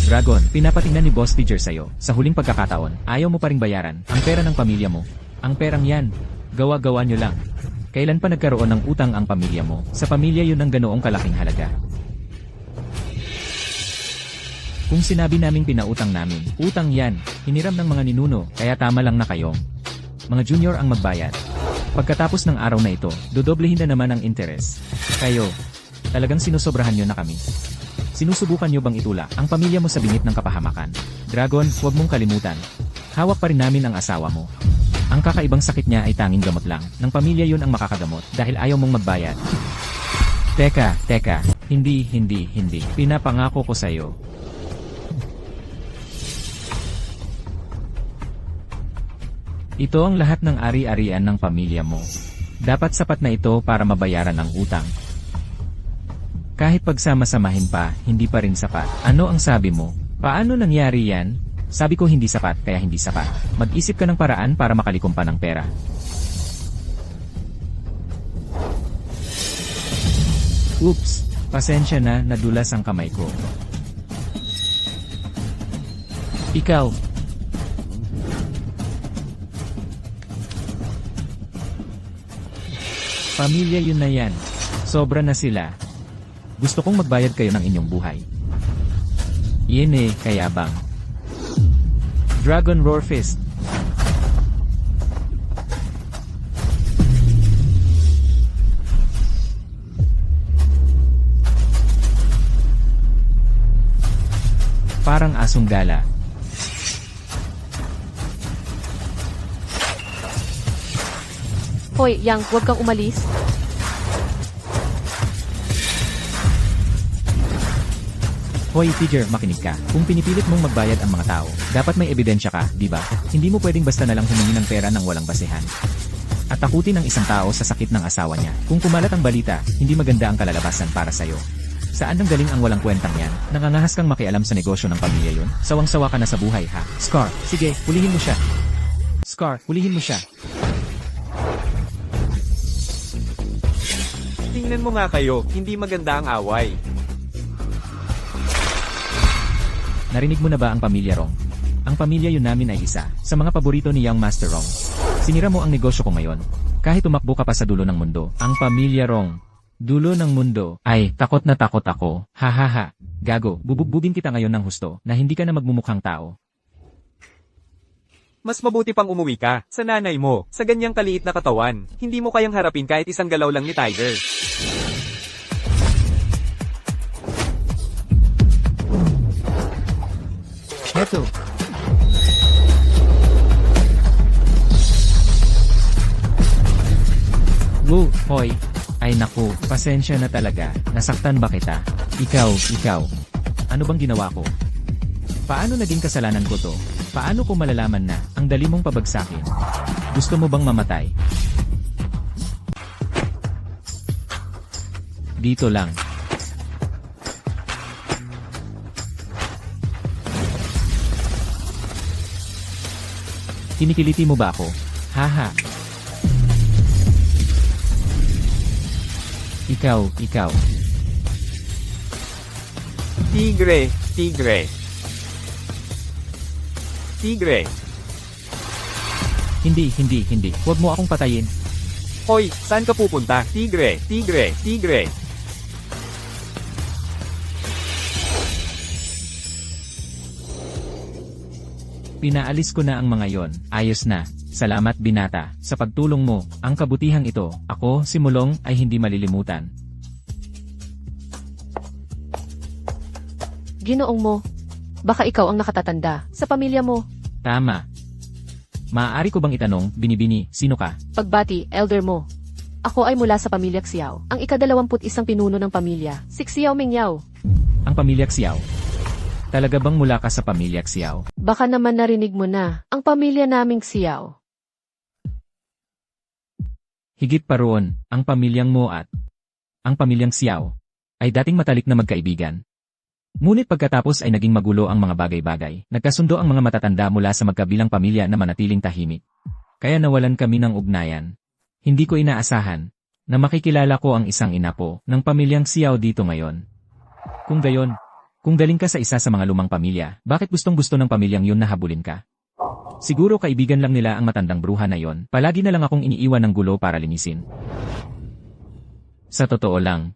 Dragon, pinapatingnan ni Boss Tiger sa'yo. Sa huling pagkakataon, ayaw mo pa ring bayaran ang pera ng pamilya mo. Ang perang yan, gawa-gawa nyo lang. Kailan pa nagkaroon ng utang ang pamilya mo? Sa pamilya yun ang ganoong kalaking halaga. Kung sinabi naming pinautang namin, utang yan, hiniram ng mga ninuno, kaya tama lang na kayong mga junior ang magbayad. Pagkatapos ng araw na ito, dodoblehin na naman ang interes. Kayo, talagang sinusobrahan nyo na kami. Sinusubukan nyo bang itula ang pamilya mo sa bingit ng kapahamakan? Dragon, huwag mong kalimutan. Hawak pa rin namin ang asawa mo. Ang kakaibang sakit niya ay tanging gamot lang. Ng pamilya yun ang makakagamot dahil ayaw mong magbayad. Teka. Hindi. Pinapangako ko sa'yo. Ito ang lahat ng ari-arian ng pamilya mo. Dapat sapat na ito para mabayaran ang utang. Kahit pagsama-samahin pa, hindi pa rin sapat. Ano ang sabi mo? Paano nangyari yan? Sabi ko hindi sapat, kaya hindi sapat. Mag-isip ka ng paraan para makalikom pa ng pera. Oops, pasensya na, nadulas ang kamay ko. Ikaw. Pamilya yun na yan. Sobra na sila. Gusto kong magbayad kayo ng inyong buhay. Iyan kayabang. Dragon Roar Fist. Parang asong gala. Hoy, Yang, huwag kang umalis. Hoy Tiger, makinig ka. Kung pinipilit mong magbayad ang mga tao, dapat may ebidensya ka, di ba? Hindi mo pwedeng basta na lang humingi ng pera ng walang basehan. At takutin ang isang tao sa sakit ng asawa niya. Kung kumalat ang balita, hindi maganda ang kalalabasan para sa'yo. Saan nang galing ang walang kwentang yan? Nangangahas kang makialam sa negosyo ng pamilya yun? Sawang-sawa ka na sa buhay, ha? Scar, sige, hulihin mo siya. Scar, hulihin mo siya. Tingnan mo nga kayo, hindi maganda ang away. Narinig mo na ba ang pamilya Rong? Ang pamilya yun namin ay isa sa mga paborito ni Young Master Rong. Sinira mo ang negosyo ko ngayon. Kahit tumakbo ka pa sa dulo ng mundo. Ang pamilya Rong. Dulo ng mundo. Ay, takot na takot ako. Hahaha. Gago, bubugbugin kita ngayon ng husto na hindi ka na magmumukhang tao. Mas mabuti pang umuwi ka sa nanay mo. Sa ganyang kaliit na katawan, hindi mo kayang harapin kahit isang galaw lang ni Tiger. Heto. Woo, hoy. Ay naku, pasensya na talaga. Nasaktan ba kita? Ikaw. Ano bang ginawa ko? Paano naging kasalanan ko to? Paano ko malalaman na ang dali mong pabagsakin? Gusto mo bang mamatay? Dito lang. Kinikiliti mo ba ako? Haha. Ikaw. Tigre. Hindi. Huwag mo akong patayin. Hoy, saan ka pupunta? Tigre. Pinaalis ko na ang mga yon. Ayos na. Salamat binata. Sa pagtulong mo, ang kabutihang ito, ako, si Mulong, ay hindi malilimutan. Ginoong mo. Baka ikaw ang nakatatanda sa pamilya mo. Tama. Maaari ko bang itanong, Binibini, sino ka? Pagbati, elder mo. Ako ay mula sa pamilya Xiao. Ang ika-21 pinuno ng pamilya, si Xiao Mingyao. Ang pamilya Xiao. Talaga bang mula ka sa pamilya Xiao? Baka naman narinig mo na, ang pamilya naming Xiao. Higit pa roon, ang pamilyang mo at ang pamilyang Xiao, ay dating matalik na magkaibigan. Ngunit pagkatapos ay naging magulo ang mga bagay-bagay. Nagkasundo ang mga matatanda mula sa magkabilang pamilya na manatiling tahimik. Kaya nawalan kami ng ugnayan. Hindi ko inaasahan na makikilala ko ang isang inapo ng pamilyang Xiao dito ngayon. Kung gayon, kung galing ka sa isa sa mga lumang pamilya, bakit gustong-gusto ng pamilyang yun na habulin ka? Siguro kaibigan lang nila ang matandang bruha na yon. Palagi na lang akong iniiwan ng gulo para linisin. Sa totoo lang,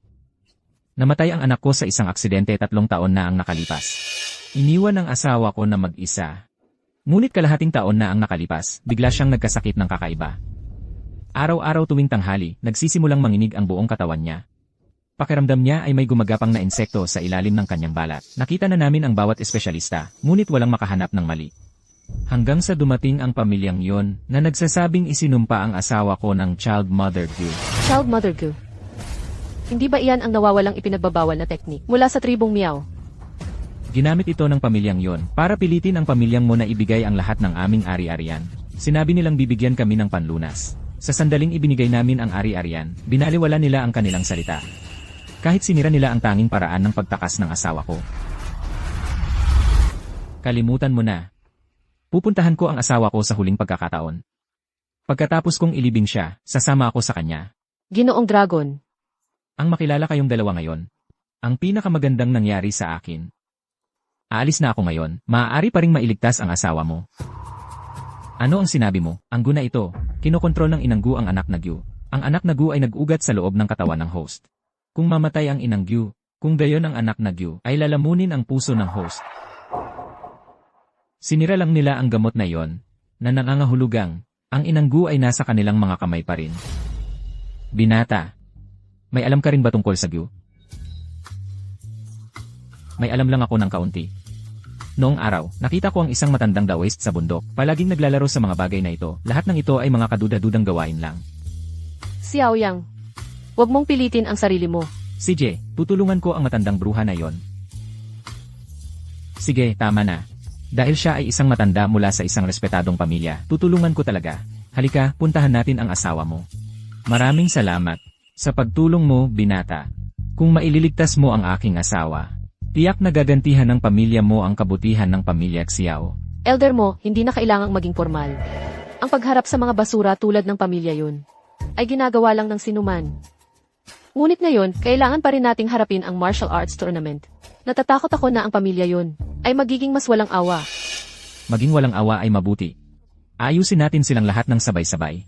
namatay ang anak ko sa isang aksidente 3 taon na ang nakalipas. Iniwan ng asawa ko na mag-isa. Ngunit kalahating taon na ang nakalipas, bigla siyang nagkasakit ng kakaiba. Araw-araw tuwing tanghali, nagsisimulang manginig ang buong katawan niya. Pakiramdam niya ay may gumagapang na insekto sa ilalim ng kanyang balat. Nakita na namin ang bawat espesyalista, ngunit walang makahanap ng mali. Hanggang sa dumating ang pamilyang yon na nagsasabing isinumpa ang asawa ko ng child mother goo. Child mother goo. Hindi ba iyan ang nawawalang ipinagbabawal na teknik mula sa tribong Miao? Ginamit ito ng pamilyang yon para pilitin ang pamilyang mo na ibigay ang lahat ng aming ari-arian. Sinabi nilang bibigyan kami ng panlunas. Sa sandaling ibinigay namin ang ari-arian, binaliwala nila ang kanilang salita. Kahit sinira nila ang tanging paraan ng pagtakas ng asawa ko. Kalimutan mo na. Pupuntahan ko ang asawa ko sa huling pagkakataon. Pagkatapos kong ilibing siya, sasama ako sa kanya. Ginoong Dragon. Ang makilala kayong dalawa ngayon, ang pinakamagandang nangyari sa akin. Aalis na ako ngayon, maaari pa ring mailigtas ang asawa mo. Ano ang sinabi mo? Ang guna ito, kinokontrol ng inang Gu ang anak na Gu. Ang anak na Gu ay nag-ugat sa loob ng katawan ng host. Kung mamatay ang inang Gu, kung gayon ang anak na Gu, ay lalamunin ang puso ng host. Sinira lang nila ang gamot na yon, na nangangahulugang, ang inang Gu ay nasa kanilang mga kamay pa rin. Binata, may alam ka rin ba tungkol sa Gu? May alam lang ako ng kaunti. Noong araw, nakita ko ang isang matandang Daoist sa bundok, palaging naglalaro sa mga bagay na ito. Lahat ng ito ay mga kaduda-dudang gawain lang. Xiao Yang, huwag mong pilitin ang sarili mo. CJ, tutulungan ko ang matandang bruha na yon. Sige, tama na. Dahil siya ay isang matanda mula sa isang respetadong pamilya, tutulungan ko talaga. Halika, puntahan natin ang asawa mo. Maraming salamat sa pagtulong mo, binata. Kung maililigtas mo ang aking asawa, tiyak na gagantihan ng pamilya mo ang kabutihan ng pamilya Xiao. Elder mo, hindi na kailangang maging formal. Ang pagharap sa mga basura tulad ng pamilya yun, ay ginagawa lang ng sinuman. Ngunit ngayon, kailangan pa rin nating harapin ang martial arts tournament. Natatakot ako na ang pamilya yun ay magiging mas walang awa. Maging walang awa ay mabuti. Ayusin natin silang lahat ng sabay-sabay.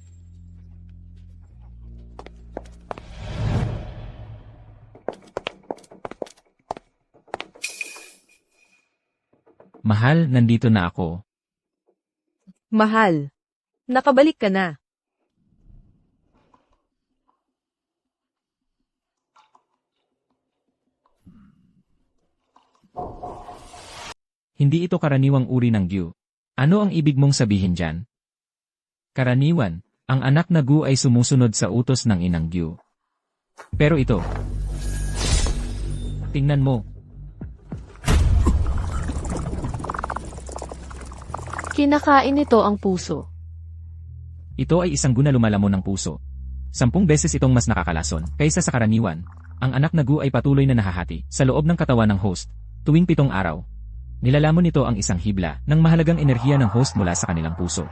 Mahal, nandito na ako. Mahal, nakabalik ka na. Hindi ito karaniwang uri ng Gu. Ano ang ibig mong sabihin dyan? Karaniwan, ang anak na Gu ay sumusunod sa utos ng inang Gu. Pero ito, tingnan mo. Kinakain nito ang puso. Ito ay isang guna lumalamon ng puso. 10 beses itong mas nakakalason kaysa sa karaniwan. Ang anak na Gu ay patuloy na nahahati sa loob ng katawan ng host tuwing 7 araw. Nilalamon nito ang isang hibla ng mahalagang enerhiya ng host mula sa kanilang puso.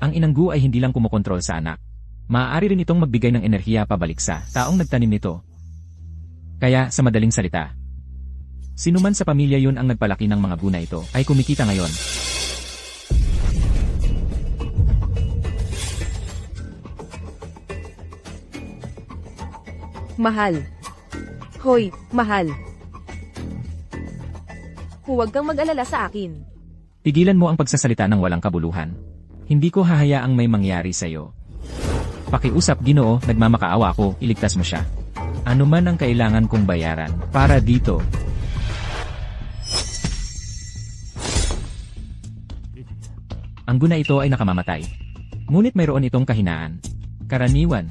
Ang inang Gu ay hindi lang kumokontrol sa anak. Maaari rin itong magbigay ng enerhiya pabalik sa taong nagtanim nito. Kaya, sa madaling salita, sinuman sa pamilya yun ang nagpalaki ng mga guna ito ay kumikita ngayon. Mahal. Hoy, mahal. Huwag kang mag-alala sa akin. Tigilan mo ang pagsasalita ng walang kabuluhan. Hindi ko hahayaang may mangyari sa'yo. Pakiusap, Ginoo, nagmamakaawa ako, iligtas mo siya. Ano man ang kailangan kong bayaran para dito. Ang guna ito ay nakamamatay. Ngunit mayroon itong kahinaan. Karaniwan,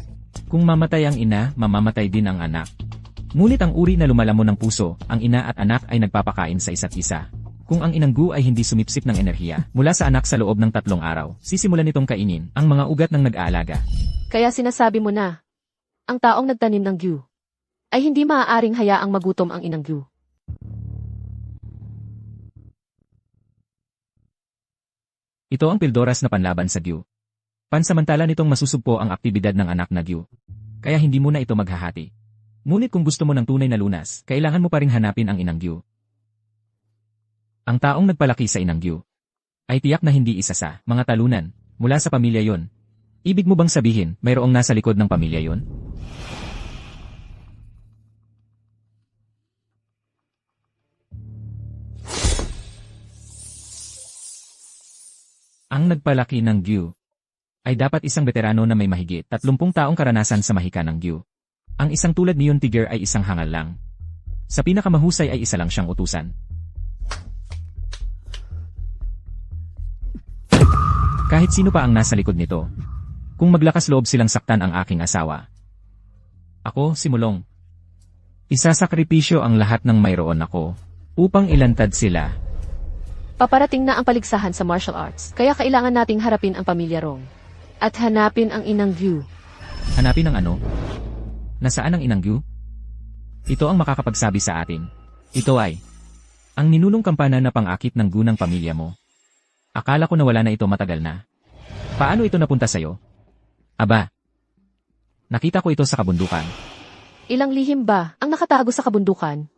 kung mamatay ang ina, mamamatay din ang anak. Ngunit ang uri na lumalamon ng puso, ang ina at anak ay nagpapakain sa isa't isa. Kung ang inang Gu ay hindi sumipsip ng enerhiya mula sa anak sa loob ng 3 araw, sisimulan nitong kainin ang mga ugat ng nag-aalaga. Kaya sinasabi mo na, ang taong nagtanim ng Gu ay hindi maaaring hayaang magutom ang inang Gyu. Ito ang pildoras na panlaban sa Gyu. Pansamantala nitong masusugpo ang aktibidad ng anak na Gyu. Kaya hindi mo na ito maghahati. Ngunit kung gusto mo ng tunay na lunas, kailangan mo pa ring hanapin ang inang Gyu. Ang taong nagpalaki sa inang Gyu ay tiyak na hindi isa sa mga talunan mula sa pamilya yon. Ibig mo bang sabihin mayroong nasa likod ng pamilya yon? Ang nagpalaki ng Gyu ay dapat isang veterano na may mahigit 30 taong karanasan sa mahika ng Gyu. Ang isang tulad ni Yon Tiger ay isang hangal lang. Sa pinakamahusay ay isa lang siyang utusan. Kahit sino pa ang nasa likod nito. Kung maglakas loob silang saktan ang aking asawa. Ako, si Mulong. Isasakripisyo ang lahat ng mayroon ako upang ilantad sila. Paparating na ang paligsahan sa martial arts, kaya kailangan nating harapin ang pamilya Rong. At hanapin ang inang Gyu. Hanapin ang ano? Nasaan ang inang Gyu? Ito ang makakapagsabi sa atin. Ito ay ang ninunong kampana na pang-akit ng gunang pamilya mo. Akala ko na wala na ito matagal na. Paano ito napunta sa'yo? Aba, nakita ko ito sa kabundukan. Ilang lihim ba ang nakatago sa kabundukan?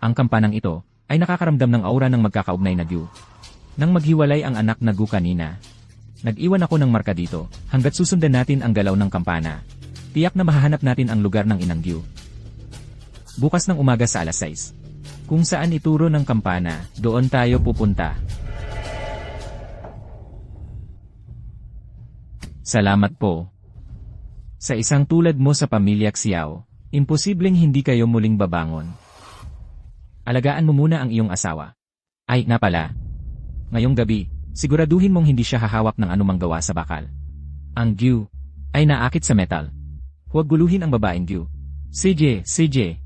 Ang kampanang ito ay nakakaramdam ng aura ng magkakaugnay na Gyu. Nang maghiwalay ang anak na Gu kanina, nag-iwan ako ng marka dito hanggat susundan natin ang galaw ng kampana. Tiyak na mahahanap natin ang lugar ng inang Gyu. Bukas ng umaga sa alas 6. Kung saan ituro ng kampana, doon tayo pupunta. Salamat po. Sa isang tulad mo sa pamilya Xiao, imposibleng hindi kayo muling babangon. Alagaan mo muna ang iyong asawa. Ay, nga pala. Ngayong gabi, siguraduhin mong hindi siya hahawak ng anumang gawa sa bakal. Ang Gyu ay naakit sa metal. Huwag guluhin ang babaeng Gyu. CJ,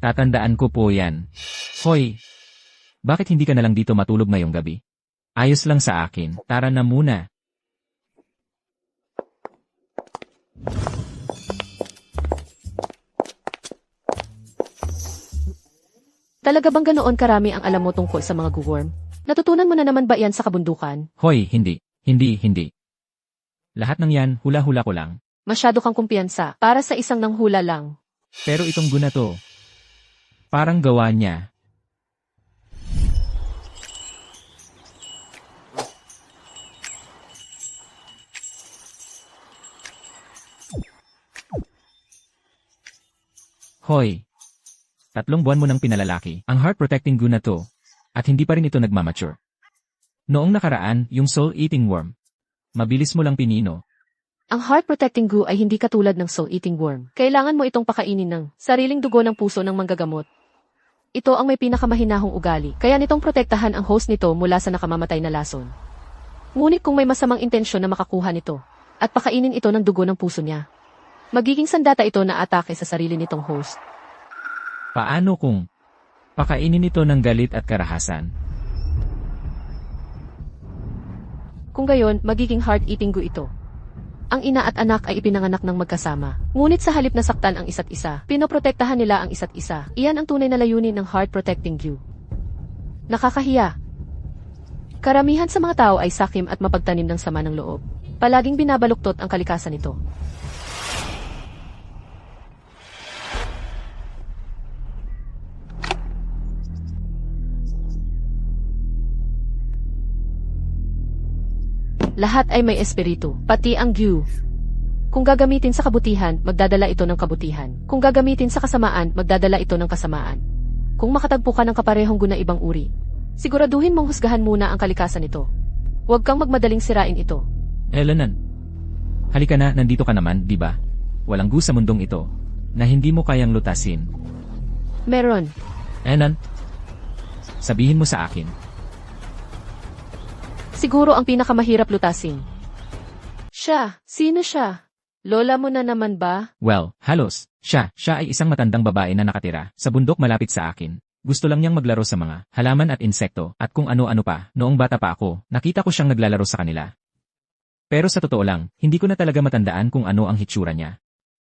tatandaan ko po yan. Hoy, bakit hindi ka na lang dito matulog ngayong gabi? Ayos lang sa akin, tara na muna. Talaga bang ganoon karami ang alam mo tungkol sa mga guworm? Natutunan mo na naman ba yan sa kabundukan? Hoy, hindi. Lahat ng yan, hula-hula ko lang. Masyado kang kumpiyansa para sa isang nanghula lang. Pero itong guna to, parang gawa niya. Hoy, 3 buwan mo nang pinalalaki ang heart-protecting goo na to, at hindi pa rin ito nagmamature. Noong nakaraan, yung soul-eating worm, mabilis mo lang pinino. Ang heart-protecting goo ay hindi katulad ng soul-eating worm. Kailangan mo itong pakainin ng sariling dugo ng puso ng manggagamot. Ito ang may pinakamahinahong ugali, kaya nitong protektahan ang host nito mula sa nakamamatay na lason. Ngunit kung may masamang intensyon na makakuha nito, at pakainin ito ng dugo ng puso niya, magiging sandata ito na atake sa sarili nitong host. Paano kung pakainin ito ng galit at karahasan? Kung gayon, magiging heart-eating goo ito. Ang ina at anak ay ipinanganak ng magkasama. Ngunit sa halip na saktan ang isa't isa, pinoprotektahan nila ang isa't isa. Iyan ang tunay na layunin ng heart-protecting goo. Nakakahiya. Karamihan sa mga tao ay sakim at mapagtanim ng sama ng loob. Palaging binabaluktot ang kalikasan nito. Lahat ay may espiritu, pati ang Gyu. Kung gagamitin sa kabutihan, magdadala ito ng kabutihan. Kung gagamitin sa kasamaan, magdadala ito ng kasamaan. Kung makatagpo ka ng kaparehong guna ibang uri, siguraduhin mong husgahan muna ang kalikasan nito. Huwag kang magmadaling sirain ito. Elenan, halika na, nandito ka naman, di ba? Walang gu sa mundong ito na hindi mo kayang lutasin. Meron. Enan, sabihin mo sa akin. Siguro ang pinakamahirap lutasin. Siya, sino siya? Lola mo na naman ba? Well, halos. Siya ay isang matandang babae na nakatira sa bundok malapit sa akin. Gusto lang niyang maglaro sa mga halaman at insekto at kung ano-ano pa. Noong bata pa ako, nakita ko siyang naglalaro sa kanila. Pero sa totoo lang, hindi ko na talaga matandaan kung ano ang hitsura niya.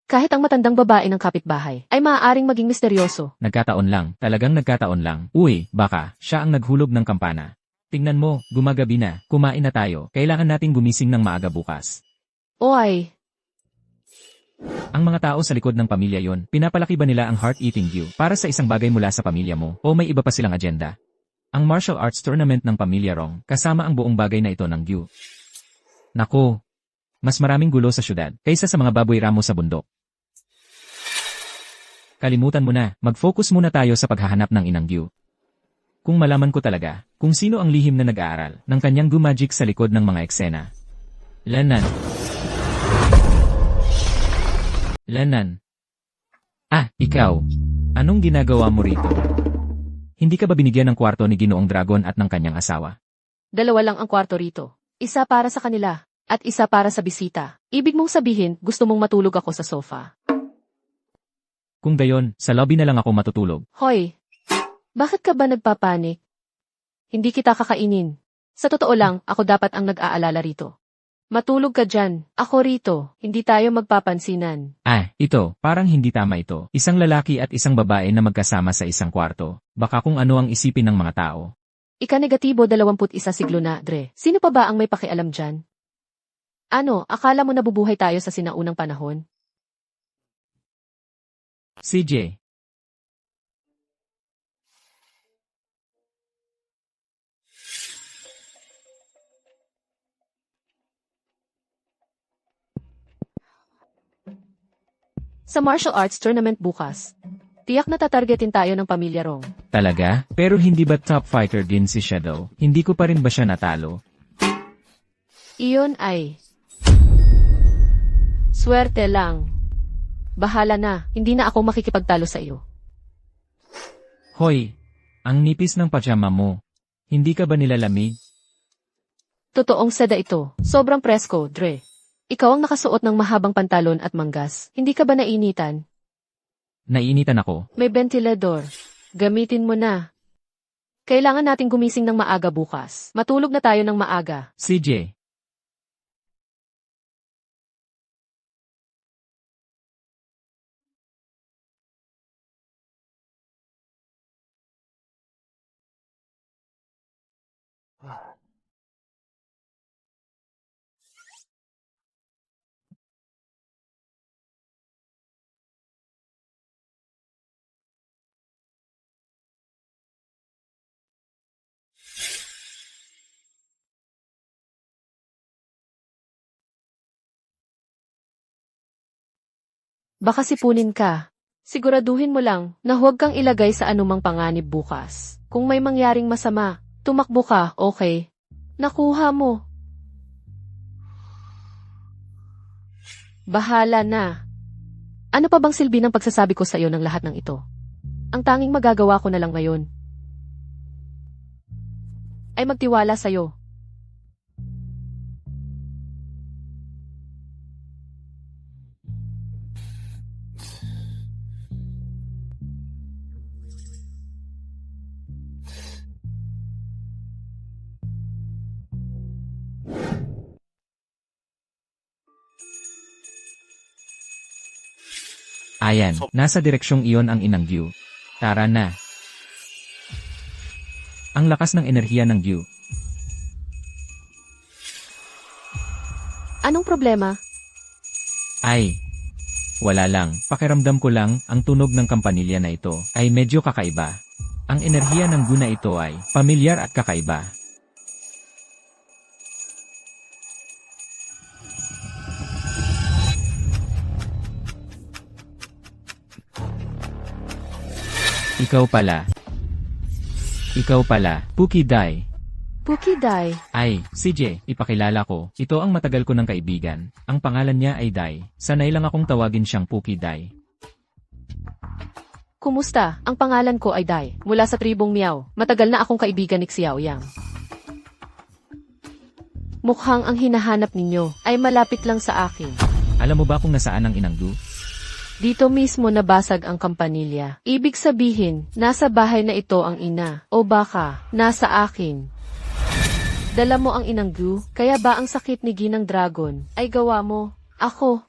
Kahit ang matandang babae ng kapitbahay ay maaaring maging misteryoso. Nagkataon lang, talagang nagkataon lang. Uy, baka, siya ang naghulog ng kampana. Tingnan mo, gumagabi na, kumain na tayo, kailangan nating gumising ng maaga bukas. O ay, Ang mga tao sa likod ng pamilya yon, pinapalaki ba nila ang heart-eating view para sa isang bagay mula sa pamilya mo, o may iba pa silang agenda? Ang martial arts tournament ng pamilya Rong, kasama ang buong bagay na ito ng view. Naku, mas maraming gulo sa syudad, kaysa sa mga baboy ramo sa bundok. Kalimutan mo na, mag-focus muna tayo sa paghahanap ng inang view. Kung malaman ko talaga, kung sino ang lihim na nag-aaral ng kanyang gumagic sa likod ng mga eksena. Lanan. Ah, ikaw. Anong ginagawa mo rito? Hindi ka ba binigyan ng kwarto ni Ginoong Dragon at ng kanyang asawa? 2 lang ang kwarto rito. Isa para sa kanila, at isa para sa bisita. Ibig mong sabihin, gusto mong matulog ako sa sofa. Kung gayon, sa lobby na lang ako matutulog. Hoy, bakit ka ba nagpapanik? Hindi kita kakainin. Sa totoo lang, ako dapat ang nag-aalala rito. Matulog ka dyan, ako rito, hindi tayo magpapansinan. Ah, ito, parang hindi tama ito. Isang lalaki at isang babae na magkasama sa isang kwarto. Baka kung ano ang isipin ng mga tao. Ika-negatibo 21 siglo na, Dre. Sino pa ba ang may pakialam dyan? Ano, akala mo nabubuhay tayo sa sinaunang panahon? CJ. Sa martial arts tournament bukas, tiyak na tatargetin tayo ng pamilya Rong. Talaga? Pero hindi ba top fighter din si Shadow? Hindi ko pa rin ba siya natalo? Iyon ay swerte lang. Bahala na, hindi na ako makikipagtalo sa iyo. Hoy, ang nipis ng pajama mo. Hindi ka ba nilalamig? Totoong seda ito. Sobrang presko, Dre. Ikaw ang nakasuot ng mahabang pantalon at manggas. Hindi ka ba nainitan? Naiinitan ako. May ventilador. Gamitin mo na. Kailangan nating gumising ng maaga bukas. Matulog na tayo ng maaga. CJ. Baka sipunin ka. Siguraduhin mo lang na huwag kang ilagay sa anumang panganib bukas. Kung may mangyaring masama, tumakbo ka, okay? Nakuha mo. Bahala na. Ano pa bang silbi ng pagsasabi ko sa iyo ng lahat ng ito? Ang tanging magagawa ko na lang ngayon ay magtiwala sa iyo. Ayan, nasa direksyong iyon ang inang view. Tara na. Ang lakas ng enerhiya ng view. Anong problema? Ay, wala lang. Pakiramdam ko lang, ang tunog ng kampanilya na ito ay medyo kakaiba. Ang enerhiya ng guna ito ay pamilyar at kakaiba. Ikaw pala, Puki Dai. Puki Dai. Ay, CJ, ipakilala ko. Ito ang matagal ko ng kaibigan. Ang pangalan niya ay Dai. Sanay lang akong tawagin siyang Puki Dai. Kumusta? Ang pangalan ko ay Dai, mula sa tribong Miao. Matagal na akong kaibigan ni Xiao Yang. Mukhang ang hinahanap ninyo ay malapit lang sa akin. Alam mo ba kung nasaan ang inang Du? Dito mismo nabasag ang kampanilya. Ibig sabihin, nasa bahay na ito ang ina. O baka, nasa akin. Dala mo ang inang Gu, kaya ba ang sakit ni Ginang Dragon ay gawa mo? Ako.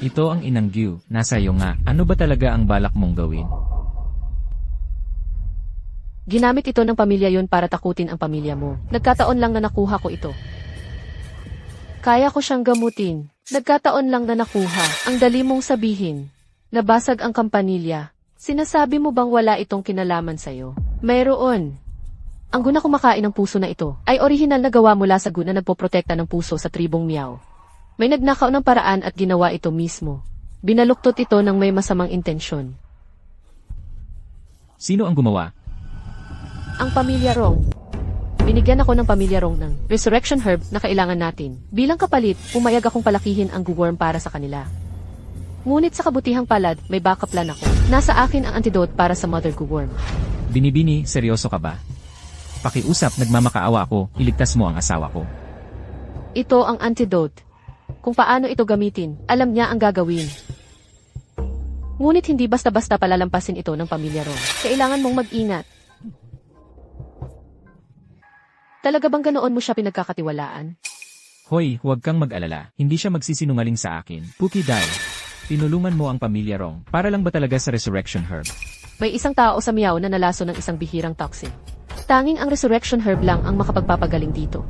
Ito ang inang Gyu, nasa iyo nga. Ano ba talaga ang balak mong gawin? Ginamit ito ng pamilya yon para takutin ang pamilya mo. Nagkataon lang na nakuha ko ito. Kaya ko siyang gamutin. Nagkataon lang na nakuha. Ang dali mong sabihin. Nabasag ang kampanilya. Sinasabi mo bang wala itong kinalaman sa'yo? Mayroon. Ang guna kumakain ng puso na ito ay orihinal na gawa mula sa guna nagpoprotekta ng puso sa tribong Miao. May nagnakaw ng paraan at ginawa ito mismo. Binaluktot ito ng may masamang intensyon. Sino ang gumawa? Ang pamilya Rong. Binigyan ako ng pamilya Rong ng resurrection herb na kailangan natin. Bilang kapalit, pumayag akong palakihin ang Guworm para sa kanila. Ngunit sa kabutihang palad, may backup plan ako. Nasa akin ang antidote para sa Mother Guworm. Binibini, seryoso ka ba? Pakiusap, nagmamakaawa ako, iligtas mo ang asawa ko. Ito ang antidote. Kung paano ito gamitin, alam niya ang gagawin. Ngunit hindi basta-basta palalampasin ito ng pamilya Rong. Kailangan mong mag-ingat. Talaga bang ganoon mo siya pinagkakatiwalaan? Hoy, huwag kang mag-alala, hindi siya magsisinungaling sa akin. Puki Dai, tinulungan mo ang pamilya Rong, para lang ba talaga sa resurrection herb? May isang tao sa Miao na nalaso ng isang bihirang toxin. Tanging ang resurrection herb lang ang makapagpapagaling dito.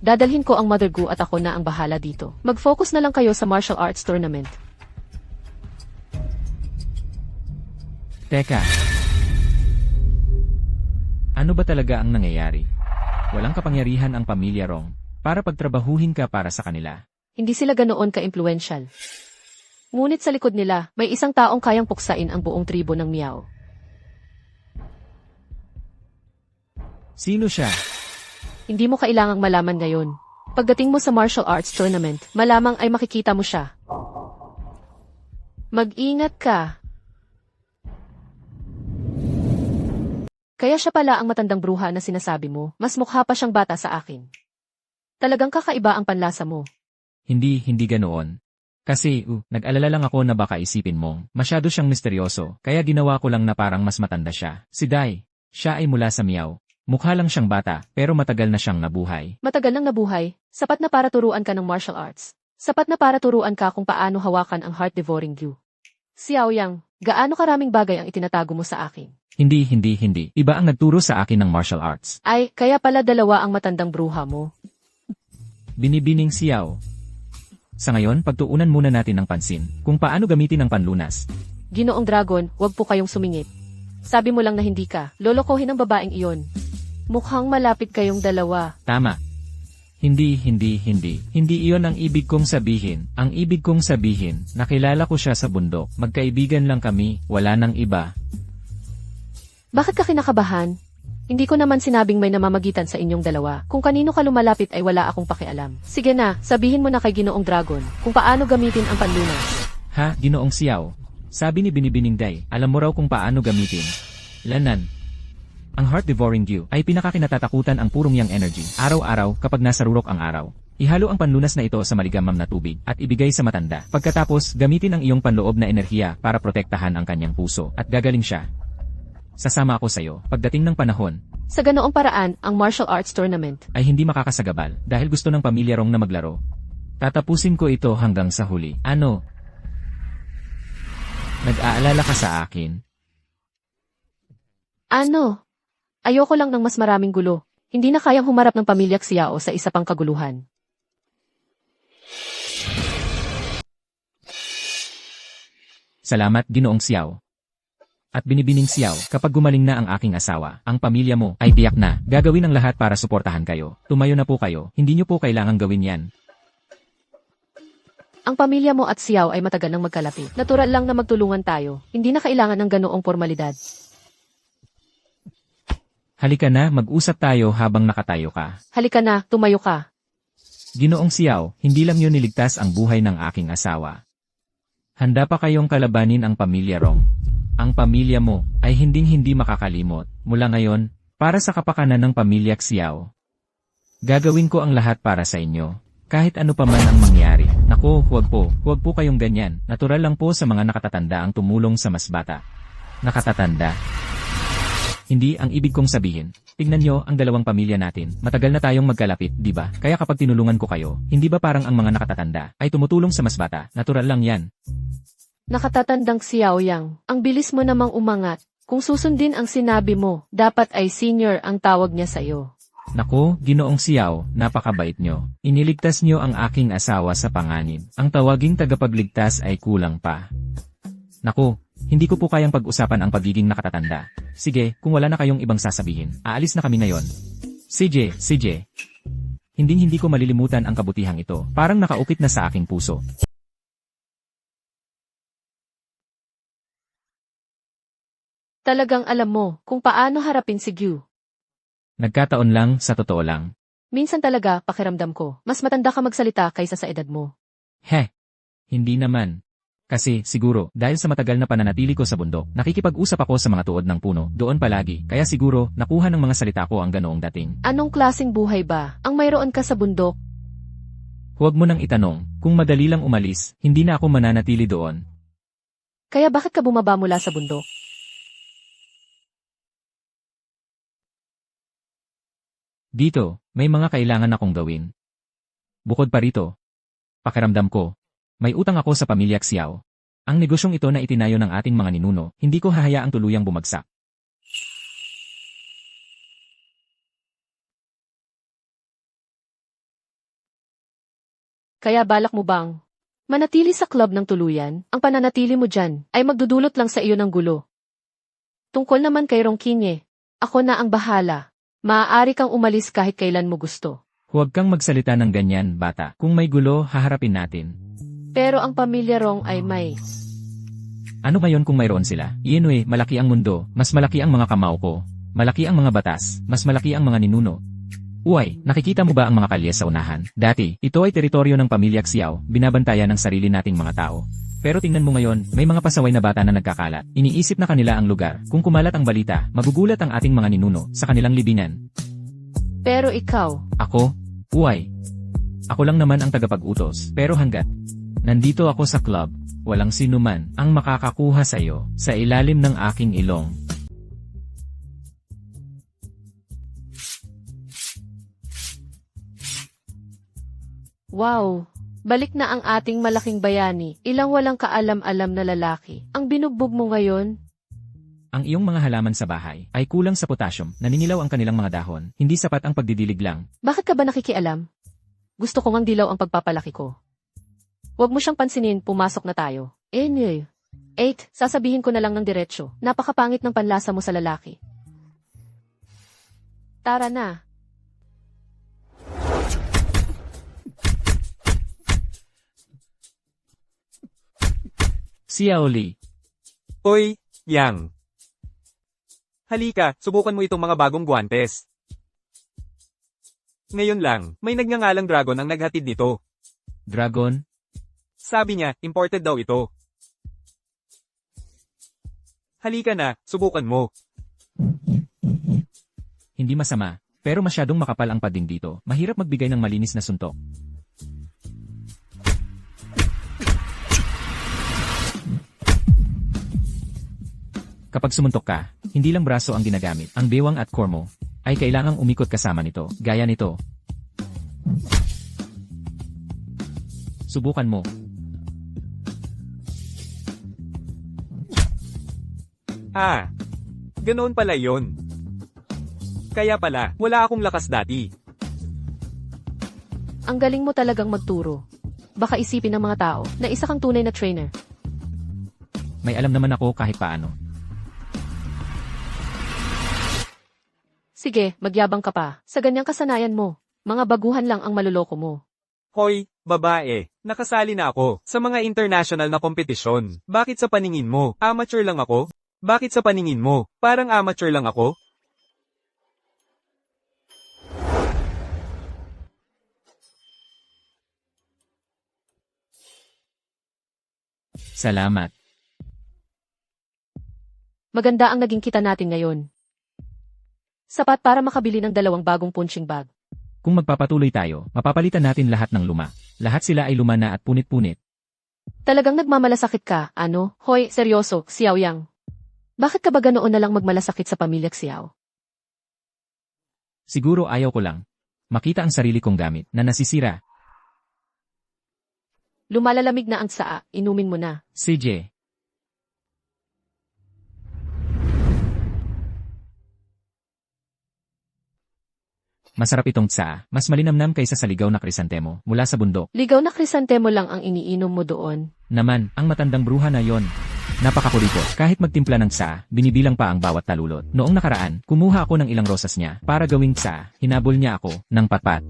Dadalhin ko ang Mother Gu at ako na ang bahala dito. Mag-focus na lang kayo sa martial arts tournament. Teka. Ano ba talaga ang nangyayari? Walang kapangyarihan ang pamilya Rong para pagtrabahuhin ka para sa kanila. Hindi sila ganoon ka-influential. Ngunit sa likod nila, may isang taong kayang puksain ang buong tribo ng Miao. Sino siya? Hindi mo kailangang malaman ngayon. Pagdating mo sa martial arts tournament, malamang ay makikita mo siya. Mag-ingat ka. Kaya siya pala ang matandang bruha na sinasabi mo, mas mukha pa siyang bata sa akin. Talagang kakaiba ang panlasa mo. Hindi ganoon. Kasi, nag-alala lang ako na baka isipin mong, masyado siyang misteryoso, kaya ginawa ko lang na parang mas matanda siya. Si Dai, siya ay mula sa Miao. Mukha lang siyang bata, pero matagal na siyang nabuhay. Matagal nang nabuhay, sapat na para turuan ka ng martial arts. Sapat na para turuan ka kung paano hawakan ang heart-devouring Gyu. Xiao Yang, gaano karaming bagay ang itinatago mo sa akin? Hindi. Iba ang nagturo sa akin ng martial arts. Ay, kaya pala dalawa ang matandang bruha mo. Binibining Xiao. Sa ngayon, pagtuunan muna natin ng pansin kung paano gamitin ang panlunas. Ginoong Dragon, wag po kayong sumingit. Sabi mo lang na hindi ka, lolokohin ang babaeng iyon. Mukhang malapit kayong dalawa. Tama. Hindi. Hindi iyon ang ibig kong sabihin. Ang ibig kong sabihin, nakilala ko siya sa bundok. Magkaibigan lang kami, wala nang iba. Bakit ka kinakabahan? Hindi ko naman sinabing may namamagitan sa inyong dalawa. Kung kanino ka lumalapit ay wala akong pakialam. Sige na, sabihin mo na kay Ginoong Dragon kung paano gamitin ang panlunas. Ha, Ginoong Xiao? Sabi ni Binibining Dai, alam mo raw kung paano gamitin. Lanan. Ang heart-devouring Gyu ay pinakakinatatakutan ang purong yang energy. Araw-araw kapag nasa rurok ang araw. Ihalo ang panlunas na ito sa maligamam na tubig at ibigay sa matanda. Pagkatapos, gamitin ang iyong panloob na enerhiya para protektahan ang kanyang puso at gagaling siya. Sasama ako sa iyo pagdating ng panahon. Sa ganoong paraan, ang martial arts tournament Ay hindi makakasagabal dahil gusto ng pamilya Rong na maglaro. Tatapusin ko ito hanggang sa huli. Ano? Nag-aalala ka sa akin? Ano? Ayoko lang ng mas maraming gulo. Hindi na kayang humarap ng pamilya Xiao sa isa pang kaguluhan. Salamat, Ginoong Xiao. At Binibining Xiao, kapag gumaling na ang aking asawa, ang pamilya mo ay tiyak na gagawin ang lahat para suportahan kayo. Tumayo na po kayo, hindi niyo po kailangang gawin yan. Ang pamilya mo at Xiao ay matagal nang magkalapit. Natural lang na magtulungan tayo. Hindi na kailangan ng ganoong formalidad. Halika na, mag-usap tayo habang nakatayo ka. Halika na, tumayo ka. Ginoong Xiao, hindi lang yun niligtas ang buhay ng aking asawa. Handa pa kayong kalabanin ang pamilya Rong. Ang pamilya mo ay hinding-hindi makakalimot. Mula ngayon, para sa kapakanan ng pamilya Xiao. Gagawin ko ang lahat para sa inyo. Kahit ano pa man ang mangyari. Naku, huwag po kayong ganyan. Natural lang po sa mga nakatatanda ang tumulong sa mas bata. Nakatatanda. Hindi ang ibig kong sabihin. Tingnan nyo ang dalawang pamilya natin. Matagal na tayong magkalapit, di ba? Kaya kapag tinulungan ko kayo, hindi ba parang ang mga nakatatanda ay tumutulong sa mas bata? Natural lang yan. Nakatatandang Xiao Yang, ang bilis mo namang umangat. Kung susundin ang sinabi mo, dapat ay senior ang tawag niya sa'yo. Naku, Ginoong Xiao, napakabait nyo. Iniligtas nyo ang aking asawa sa panganib. Ang tawaging tagapagligtas ay kulang pa. Naku, hindi ko po kayang pag-usapan ang pagiging nakatatanda. Sige, kung wala na kayong ibang sasabihin, aalis na kami ngayon. CJ. Hindi ko malilimutan ang kabutihang ito. Parang nakaukit na sa aking puso. Talagang alam mo kung paano harapin si Gyu. Nagkataon lang, sa totoo lang. Minsan talaga, pakiramdam ko, mas matanda ka magsalita kaysa sa edad mo. Hindi naman. Kasi, siguro, dahil sa matagal na pananatili ko sa bundok, nakikipag-usap ako sa mga tuod ng puno, doon palagi, kaya siguro, nakuha ng mga salita ko ang ganoong dating. Anong klaseng buhay ba ang mayroon ka sa bundok? Huwag mo nang itanong, kung madali lang umalis, hindi na ako mananatili doon. Kaya bakit ka bumaba mula sa bundok? Dito, may mga kailangan akong gawin. Bukod pa rito, pakiramdam ko, may utang ako sa pamilya Xiao. Ang negosyong ito na itinayo ng ating mga ninuno, hindi ko hahayaang tuluyang bumagsak. Kaya balak mo bang manatili sa club ng tuluyan? Ang pananatili mo dyan ay magdudulot lang sa iyo ng gulo. Tungkol naman kay Rongkinye, ako na ang bahala. Maaari kang umalis kahit kailan mo gusto. Huwag kang magsalita ng ganyan, bata. Kung may gulo, haharapin natin. Pero ang pamilya Rong ay may. Ano ngayon kung mayroon sila? Iinwe, malaki ang mundo, mas malaki ang mga kamao ko. Malaki ang mga batas, mas malaki ang mga ninuno. Uy, nakikita mo ba ang mga kalye sa unahan? Dati, ito ay teritoryo ng pamilya Xiao, binabantayan ng sarili nating mga tao. Pero tingnan mo ngayon, may mga pasaway na bata na nagkakalat. Iniisip na kanila ang lugar. Kung kumalat ang balita, magugulat ang ating mga ninuno sa kanilang libingan. Pero ikaw, Ako? Uy. Ako lang naman ang tagapag-utos. Pero hanggat nandito ako sa club, walang sinuman ang makakakuha sa iyo sa ilalim ng aking ilong. wow, balik na ang ating malaking bayani, ilang walang kaalam-alam na lalaki. Ang binugbog mo ngayon, Ang iyong mga halaman sa bahay ay kulang sa potassium, naninilaw ang kanilang mga dahon, hindi sapat ang pagdidilig lang. bakit ka ba nakikialam? Gusto ko ngang dilaw ang pagpapalaki ko. Huwag mo siyang pansinin, pumasok na tayo. Anyway. 8, sasabihin ko na lang ng diretsyo, napakapangit ng panlasa mo sa lalaki. Tara na. Xiao Li. Oy, Yang. Halika, subukan mo itong mga bagong guwantes. Ngayon lang, may nagngangalang dragon ang naghatid nito. Dragon? Sabi niya, imported daw ito. Halika na, subukan mo. Hindi masama, pero masyadong makapal ang pading dito. Mahirap magbigay ng malinis na suntok. Kapag sumuntok ka, hindi lang braso ang ginagamit. Ang bewang at core mo ay kailangang umikot kasama nito, gaya nito. Subukan mo. Ganoon pala yon. Kaya pala, wala akong lakas dati. Ang galing mo talagang magturo. Baka isipin ng mga tao na isa kang tunay na trainer. May alam naman ako kahit paano. Sige, magyabang ka pa. Sa ganyang kasanayan mo, mga baguhan lang ang maluloko mo. Hoy, babae, nakasali na ako sa mga international na kompetisyon. Bakit sa paningin mo, amateur lang ako? Bakit sa paningin mo, parang amateur lang ako? Salamat. Maganda ang naging kita natin ngayon. Sapat para makabili ng 2 bagong punching bag. Kung magpapatuloy tayo, mapapalitan natin lahat ng luma. Lahat sila ay luma na at punit-punit. Talagang nagmamalasakit ka, ano? Hoy, seryoso, Xiao Yang. Bakit ka ba ganoon na lang magmalasakit sa pamilya Xiao? Siguro ayaw ko lang. Makita ang sarili kong gamit na nasisira. Lumalalamig na ang tsaa, inumin mo na. CJ. Masarap itong tsaa, mas malinamnam kaysa sa ligaw na krisantemo mula sa bundok. Ligaw na krisantemo lang ang iniinom mo doon. Naman, ang matandang bruha na yon. Napakakuripot. Kahit magtimpla ng tsaa, binibilang pa ang bawat talulot. Noong nakaraan, kumuha ako ng ilang rosas niya para gawing tsaa. Hinabol niya ako ng patpat.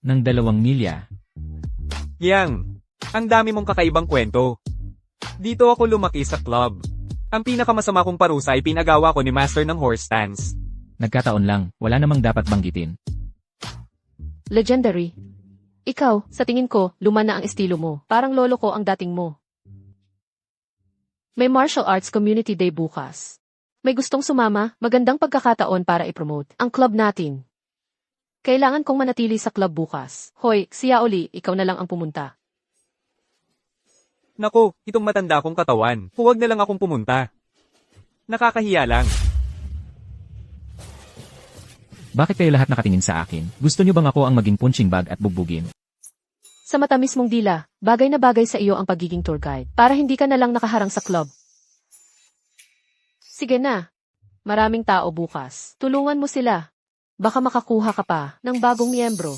Ng 2 milya. Yang, ang dami mong kakaibang kwento. Dito ako lumaki sa club. Ang pinakamasama kong parusa ay pinagawa ko ni Master ng horse stance. Nagkataon lang, wala namang dapat banggitin. Legendary. Ikaw, sa tingin ko, luma na ang estilo mo. Parang lolo ko ang dating mo. May martial arts community day bukas. May gustong sumama, magandang pagkakataon para i-promote ang club natin. Kailangan kong manatili sa club bukas. Hoy, siya uli, ikaw na lang ang pumunta. Nako, itong matanda kong katawan. Huwag na lang akong pumunta. Nakakahiya lang. Bakit kayo lahat nakatingin sa akin? Gusto niyo bang ako ang maging punching bag at bugbugin? Sa matamis mong dila, bagay na bagay sa iyo ang pagiging tour guide, para hindi ka na lang nakaharang sa club. Sige na. Maraming tao bukas. Tulungan mo sila. Baka makakuha ka pa ng bagong miyembro.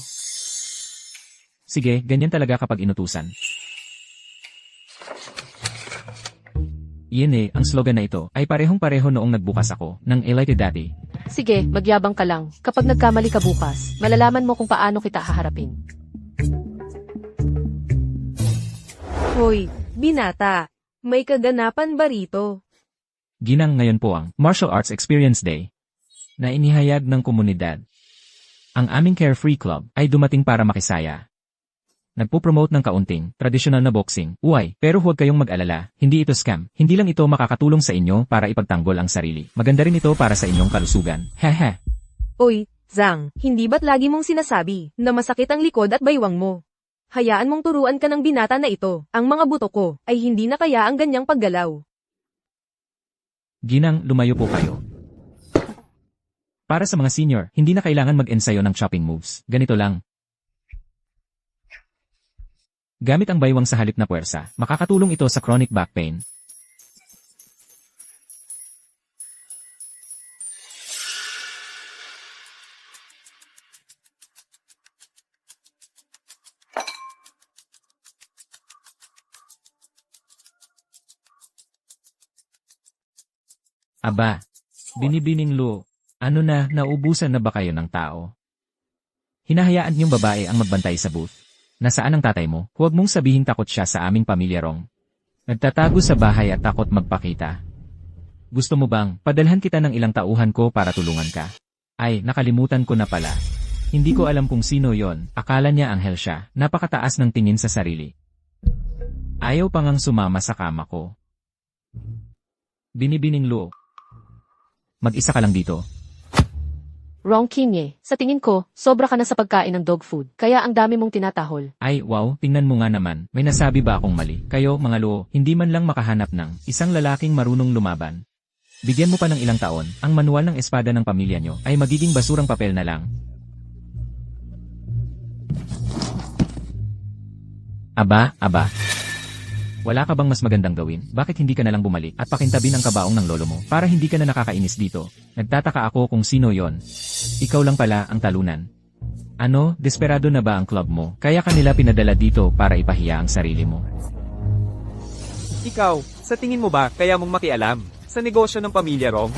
Sige, ganyan talaga kapag inutusan. Iyan ang slogan na ito ay parehong-pareho noong nagbukas ako ng Elite dati. Sige, magyabang ka lang. Kapag nagkamali ka bukas, malalaman mo kung paano kita haharapin. Hoy, binata. May kaganapan ba rito? Ginang, ngayon po ang Martial Arts Experience Day na inihayag ng komunidad. Ang aming Carefree Club ay dumating para makisaya. Nagpo-promote ng kaunting, tradisyonal na boxing, uway, pero huwag kayong mag-alala, hindi ito scam, hindi lang ito makakatulong sa inyo para ipagtanggol ang sarili. Maganda rin ito para sa inyong kalusugan. Hehe. Oy, Zhang, hindi ba't lagi mong sinasabi na masakit ang likod at baywang mo? Hayaan mong turuan ka ng binata na ito. Ang mga buto ko ay hindi na kaya ang ganyang paggalaw. Ginang, lumayo po kayo. Para sa mga senior, hindi na kailangan mag-ensayo ng chopping moves. Ganito lang. Gamit ang baywang sa halip na puwersa, makakatulong ito sa chronic back pain. Aba, binibining Lu, ano na, naubusan na ba kayo ng tao? Hinahayaan niyong babae ang magbantay sa booth. Nasaan ang tatay mo? Huwag mong sabihing takot siya sa aming pamilya Rong. Nagtatago sa bahay at takot magpakita. Gusto mo bang padalhan kita ng ilang tauhan ko para tulungan ka? Ay, nakalimutan ko na pala. Hindi ko alam kung sino yon. Akala niya anghel siya. Napakataas ng tingin sa sarili. Ayaw pa ngang sumama sa kama ko. Binibining Lu. Mag-isa ka lang dito. Wrong Kinye, sa tingin ko, sobra ka na sa pagkain ng dog food, kaya ang dami mong tinatahol. Ay, wow, tingnan mo nga naman, may nasabi ba akong mali? Kayo, mga Luo, hindi man lang makahanap ng isang lalaking marunong lumaban. Bigyan mo pa ng ilang taon, ang manual ng espada ng pamilya nyo ay magiging basurang papel na lang. Aba. Wala ka bang mas magandang gawin? Bakit hindi ka na lang bumalik at pakintabin ang kabaong ng lolo mo para hindi ka na nakakainis dito? Nagtataka ako kung sino yon. Ikaw lang pala ang talunan. Ano, desperado na ba ang club mo? Kaya kanila pinadala dito para ipahiya ang sarili mo. Ikaw, sa tingin mo ba kaya mong makialam sa negosyo ng pamilya Rong?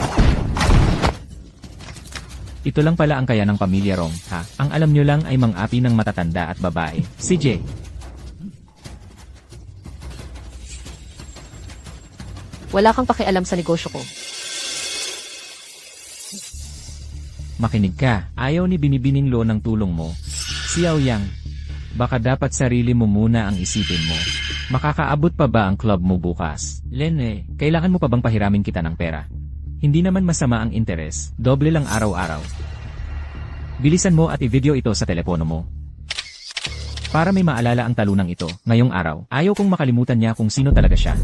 Ito lang pala ang kaya ng pamilya Rong, ha? Ang alam nyo lang ay mang-api ng matatanda at babae. CJ. Wala kang pakialam sa negosyo ko. Makinig ka, ayaw ni binibining Lo ng tulong mo. Xiao Yang, baka dapat sarili mo muna ang isipin mo. Makakaabot pa ba ang club mo bukas? Lene, kailangan mo pa bang pahiramin kita ng pera? Hindi naman masama ang interes, doble lang araw-araw. Bilisan mo at i-video ito sa telepono mo. Para may maalala ang talunang ito, ngayong araw, ayaw kong makalimutan niya kung sino talaga siya.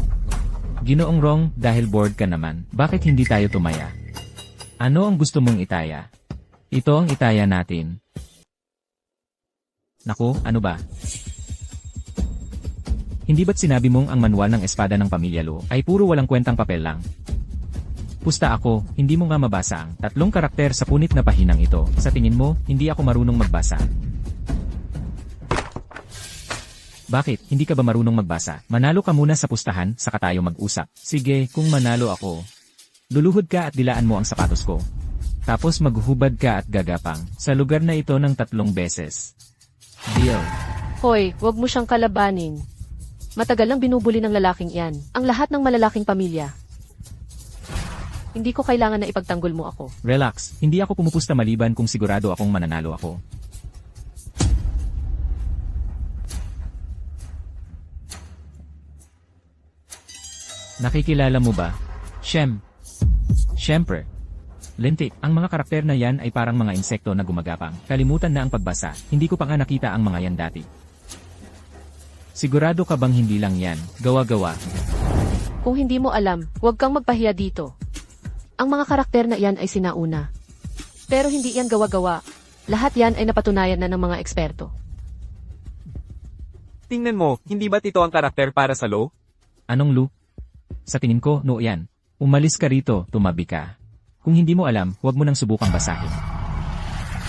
Ginoong Rong, dahil bored ka naman, bakit hindi tayo tumaya? Ano ang gusto mong itaya? Ito ang itaya natin. Naku, ano ba? Hindi ba't sinabi mong ang manual ng espada ng pamilya Lu ay puro walang kwentang papel lang? Pusta ako, hindi mo nga mabasa ang 3 karakter sa punit na pahinang ito. Sa tingin mo, hindi ako marunong magbasa. Bakit, hindi ka ba marunong magbasa? Manalo ka muna sa pustahan, saka tayo mag-usap. Sige, kung manalo ako. Luluhod ka at dilaan mo ang sapatos ko. Tapos maghuhubad ka at gagapang sa lugar na ito ng 3 beses. Deal. Hoy, wag mo siyang kalabanin. Matagal lang binubuli ng lalaking yan. Ang lahat ng malalaking pamilya. Hindi ko kailangan na ipagtanggol mo ako. Relax, hindi ako pumupusta maliban kung sigurado akong mananalo ako. Nakikilala mo ba? Siyempre. Lintik, ang mga karakter na yan ay parang mga insekto na gumagapang. Kalimutan na ang pagbasa, hindi ko pa nga nakita ang mga yan dati. Sigurado ka bang hindi lang yan, gawa-gawa? Kung hindi mo alam, huwag kang magpahiya dito. Ang mga karakter na yan ay sinauna. Pero hindi yan gawa-gawa. Lahat yan ay napatunayan na ng mga eksperto. Tingnan mo, hindi ba't ito ang karakter para sa Lo? Anong Lu? Sa tingin ko, no yan. Umalis ka rito, tumabi ka. Kung hindi mo alam, huwag mo nang subukang basahin.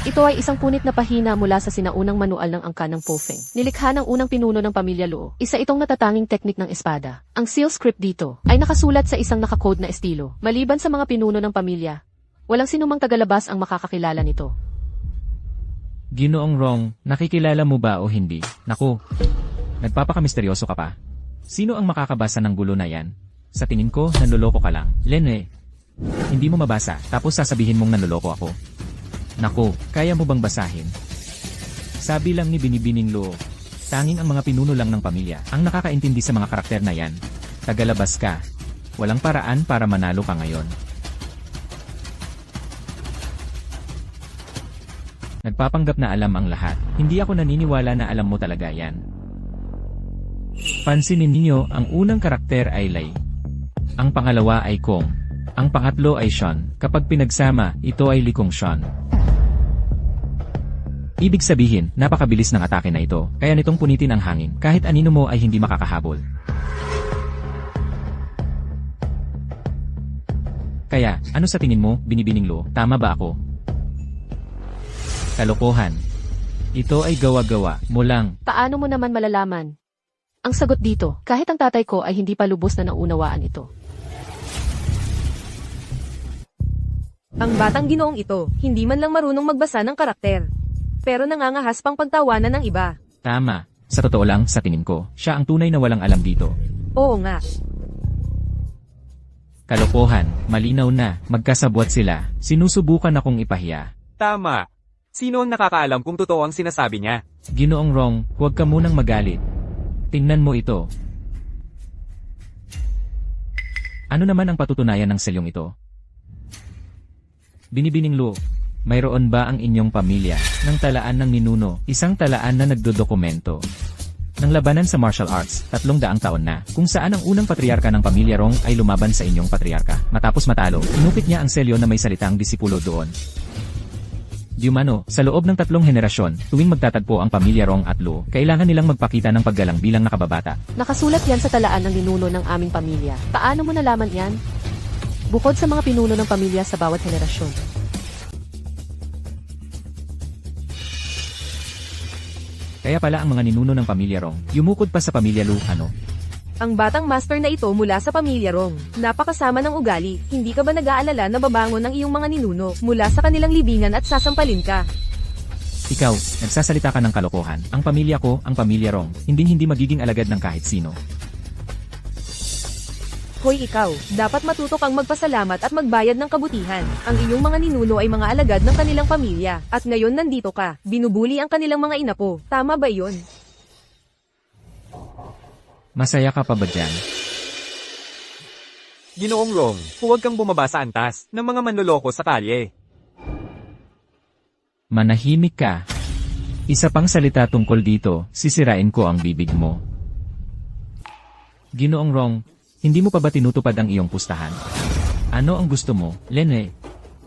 Ito ay isang punit na pahina mula sa sinaunang manual ng angka ng Pofeng. Nilikha ng unang pinuno ng pamilya Luo. Isa itong natatanging teknik ng espada. Ang seal script dito ay nakasulat sa isang nakakode na estilo. Maliban sa mga pinuno ng pamilya, walang sinumang tagalabas ang makakakilala nito. Ginoong Rong, nakikilala mo ba o hindi? Naku, nagpapakamisteryoso ka pa. Sino ang makakabasa ng gulo na yan? Sa tingin ko, nanloloko ka lang. Lene, hindi mo mabasa, tapos sasabihin mong nanloloko ako. Naku, kaya mo bang basahin? Sabi lang ni Binibining Luo, tanging ang mga pinuno lang ng pamilya ang nakakaintindi sa mga karakter na yan. Tagalabas ka. Walang paraan para manalo ka ngayon. Nagpapanggap na alam ang lahat. Hindi ako naniniwala na alam mo talaga yan. Pansinin ninyo, ang unang karakter ay Lay. Ang pangalawa ay Kong. Ang pangatlo ay Sean. Kapag pinagsama, ito ay Likong Sean. Ibig sabihin, napakabilis ng atake na ito, kaya nitong punitin ang hangin, kahit anino mo ay hindi makakahabol. Kaya, ano sa tingin mo, Binibining Luo, tama ba ako? Kalokohan. Ito ay gawa-gawa mo lang. Paano mo naman malalaman? Ang sagot dito, kahit ang tatay ko ay hindi pa lubos na naunawaan ito. Ang batang ginoong ito, hindi man lang marunong magbasa ng karakter. Pero nangangahas pang pagtawanan ng iba. Tama. Sa totoo lang, sa tingin ko, siya ang tunay na walang alam dito. Oo nga. Kalokohan, malinaw na, magkasabwat sila. Sinusubukan akong ipahiya. Tama. Sino ang nakakaalam kung totoo ang sinasabi niya? Ginoong Rong, huwag ka munang magalit. Tingnan mo ito. Ano naman ang patutunayan ng selyong ito? Binibining Luo, mayroon ba ang inyong pamilya ng talaan ng ninuno, isang talaan na nagdodokumento ng labanan sa martial arts, 300 taon na, kung saan ang unang patriarka ng pamilya Rong ay lumaban sa inyong patriarka. Matapos matalo, inukit niya ang selyo na may salitang disipulo doon. Diumano, sa loob ng 3 henerasyon, tuwing magtatagpo ang pamilya Rong at Luo, kailangan nilang magpakita ng paggalang bilang nakababata. Nakasulat yan sa talaan ng ninuno ng aming pamilya. Paano mo nalaman yan? Bukod sa mga pinuno ng pamilya sa bawat henerasyon. Kaya pala ang mga ninuno ng pamilya Rong, yumukod pa sa pamilya Lu, ano? Ang batang master na ito mula sa pamilya Rong. Napakasama ng ugali, hindi ka ba nag-aalala na babangon ang iyong mga ninuno mula sa kanilang libingan at sasampalin ka? Ikaw, nagsasalita ka ng kalokohan. Ang pamilya ko, ang pamilya Rong, hindi magiging alagad ng kahit sino. Hoy ikaw, dapat matuto kang magpasalamat at magbayad ng kabutihan. Ang iyong mga ninuno ay mga alagad ng kanilang pamilya. At ngayon nandito ka, binubuli ang kanilang mga inapo. Tama ba iyon? Masaya ka pa ba dyan? Ginoong Rong, huwag kang bumaba sa antas ng mga manloloko sa kalye. Manahimik ka. Isa pang salita tungkol dito, sisirain ko ang bibig mo. Ginoong Rong, hindi mo pa ba tinutupad ang iyong pustahan? Ano ang gusto mo, Lene?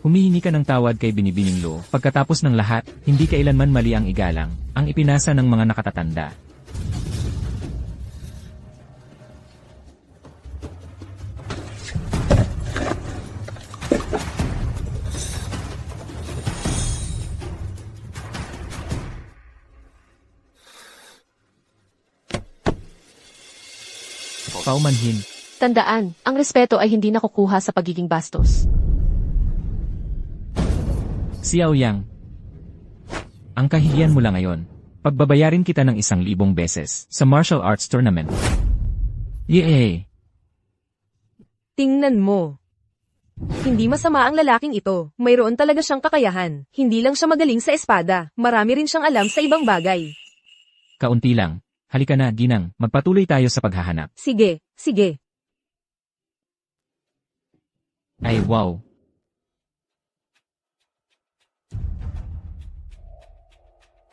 Humihingi ka ng tawad kay Binibining Luo. Pagkatapos ng lahat, hindi kailanman mali ang igalang, ang ipinasa ng mga nakatatanda. Paumanhin. Tandaan, ang respeto ay hindi nakukuha sa pagiging bastos. Xiao Yang. Ang kahihiyan mo lang ngayon. Pagbabayarin kita ng 1,000 beses sa martial arts tournament. Yay! Tingnan mo. Hindi masama ang lalaking ito. Mayroon talaga siyang kakayahan. Hindi lang siya magaling sa espada. Marami rin siyang alam sa ibang bagay. Kaunti lang. Halika na, Ginang. Magpatuloy tayo sa paghahanap. Sige, sige. Ay wow.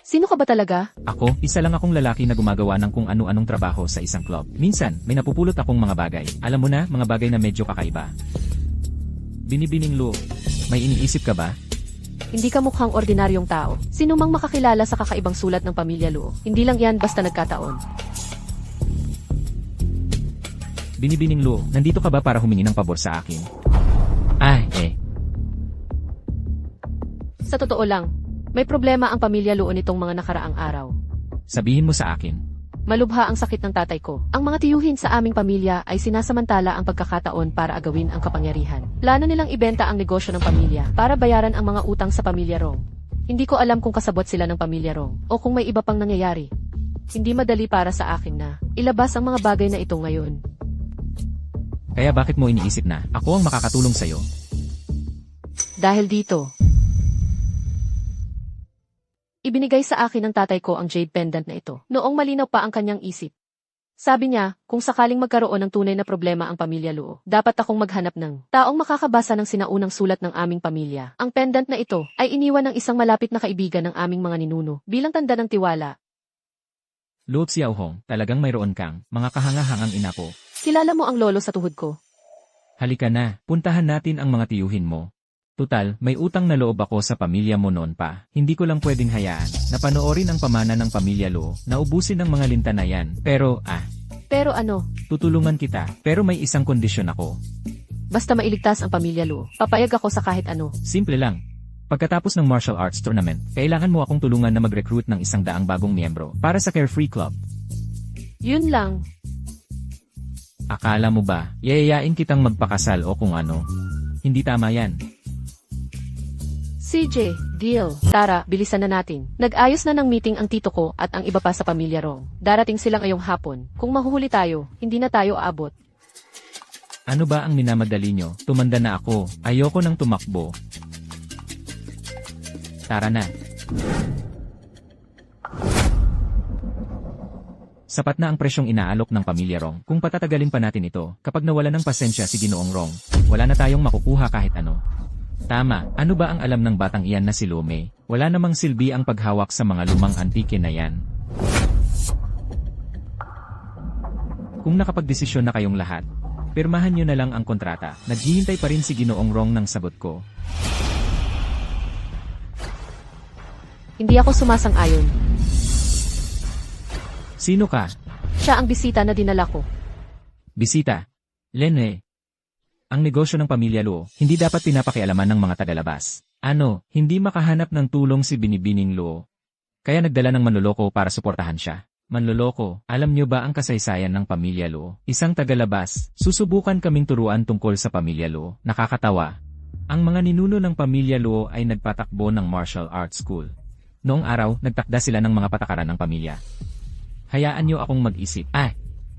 Sino ka ba talaga? Ako, isa lang akong lalaki na gumagawa ng kung ano-anong trabaho sa isang club. Minsan, may napupulot akong mga bagay. Alam mo na, mga bagay na medyo kakaiba. Binibining Luo, may iniisip ka ba? Hindi ka mukhang ordinaryong tao. Sino mang makakilala sa kakaibang sulat ng pamilya Luo. Hindi lang yan basta nagkataon. Binibining Luo, nandito ka ba para humingi ng pabor sa akin? Sa totoo lang, may problema ang pamilya Luo nitong mga nakaraang araw. Sabihin mo sa akin. Malubha ang sakit ng tatay ko. Ang mga tiyuhin sa aming pamilya ay sinasamantala ang pagkakataon para agawin ang kapangyarihan. Plano nilang ibenta ang negosyo ng pamilya para bayaran ang mga utang sa pamilya Rong. Hindi ko alam kung kasabot sila ng pamilya Rong o kung may iba pang nangyayari. Hindi madali para sa akin na ilabas ang mga bagay na ito ngayon. Kaya bakit mo iniisip na ako ang makakatulong sa'yo? Dahil dito, ibinigay sa akin ng tatay ko ang jade pendant na ito, noong malinaw pa ang kanyang isip. Sabi niya, kung sakaling magkaroon ng tunay na problema ang pamilya Luo, dapat akong maghanap ng taong makakabasa ng sinaunang sulat ng aming pamilya. Ang pendant na ito ay iniwan ng isang malapit na kaibigan ng aming mga ninuno, bilang tanda ng tiwala. Luo Xiaohong, talagang mayroon kang mga kahangahangang ina ko. Kilala mo ang lolo sa tuhod ko. Halika na, puntahan natin ang mga tiyuhin mo. Tutal, may utang na loob ako sa pamilya mo noon pa. Hindi ko lang pwedeng hayaan na panoorin ang pamana ng pamilya Luo na ubusin ng mga linta na yan. Pero Pero ano, tutulungan kita. Pero may isang kondisyon ako. basta mailigtas ang pamilya Luo, papayag ako sa kahit ano. Simple lang. Pagkatapos ng martial arts tournament, kailangan mo akong tulungan na mag-recruit ng 100 bagong miyembro para sa Carefree Club. Yun lang. Akala mo ba, yayayain kitang magpakasal o kung ano? Hindi tama yan. CJ, deal. Tara, bilisan na natin. Nag-ayos na ng meeting ang tito ko at ang iba pa sa pamilya Rong. Darating silang ngayong hapon. Kung mahuhuli tayo, hindi na tayo aabot. Ano ba ang minamadali nyo? Tumanda na ako. Ayoko nang tumakbo. Tara na. Sapat na ang presyong inaalok ng pamilya Rong. Kung patatagalin pa natin ito, kapag nawala ng pasensya si Ginoong Rong, wala na tayong makukuha kahit ano. Tama, ano ba ang alam ng batang iyan na si Lume? Wala namang silbi ang paghawak sa mga lumang antike na yan. Kung nakapagdesisyon na kayong lahat, pirmahan nyo na lang ang kontrata. Naghihintay pa rin si Ginoong Rong ng sagot ko. Hindi ako sumasang-ayon. Sino ka? Siya ang bisita na dinala ko. Bisita. Lene. Ang negosyo ng pamilya Luo, hindi dapat pinapakialaman ng mga tagalabas. Ano, hindi makahanap ng tulong si Binibining Luo. Kaya nagdala ng manloloko para suportahan siya. Manloloko, alam nyo ba ang kasaysayan ng pamilya Luo? Isang tagalabas, susubukan kaming turuan tungkol sa pamilya Luo. Nakakatawa. Ang mga ninuno ng pamilya Luo ay nagpatakbo ng martial arts school. Noong araw, nagtakda sila ng mga patakaran ng pamilya. Hayaan nyo akong mag-isip.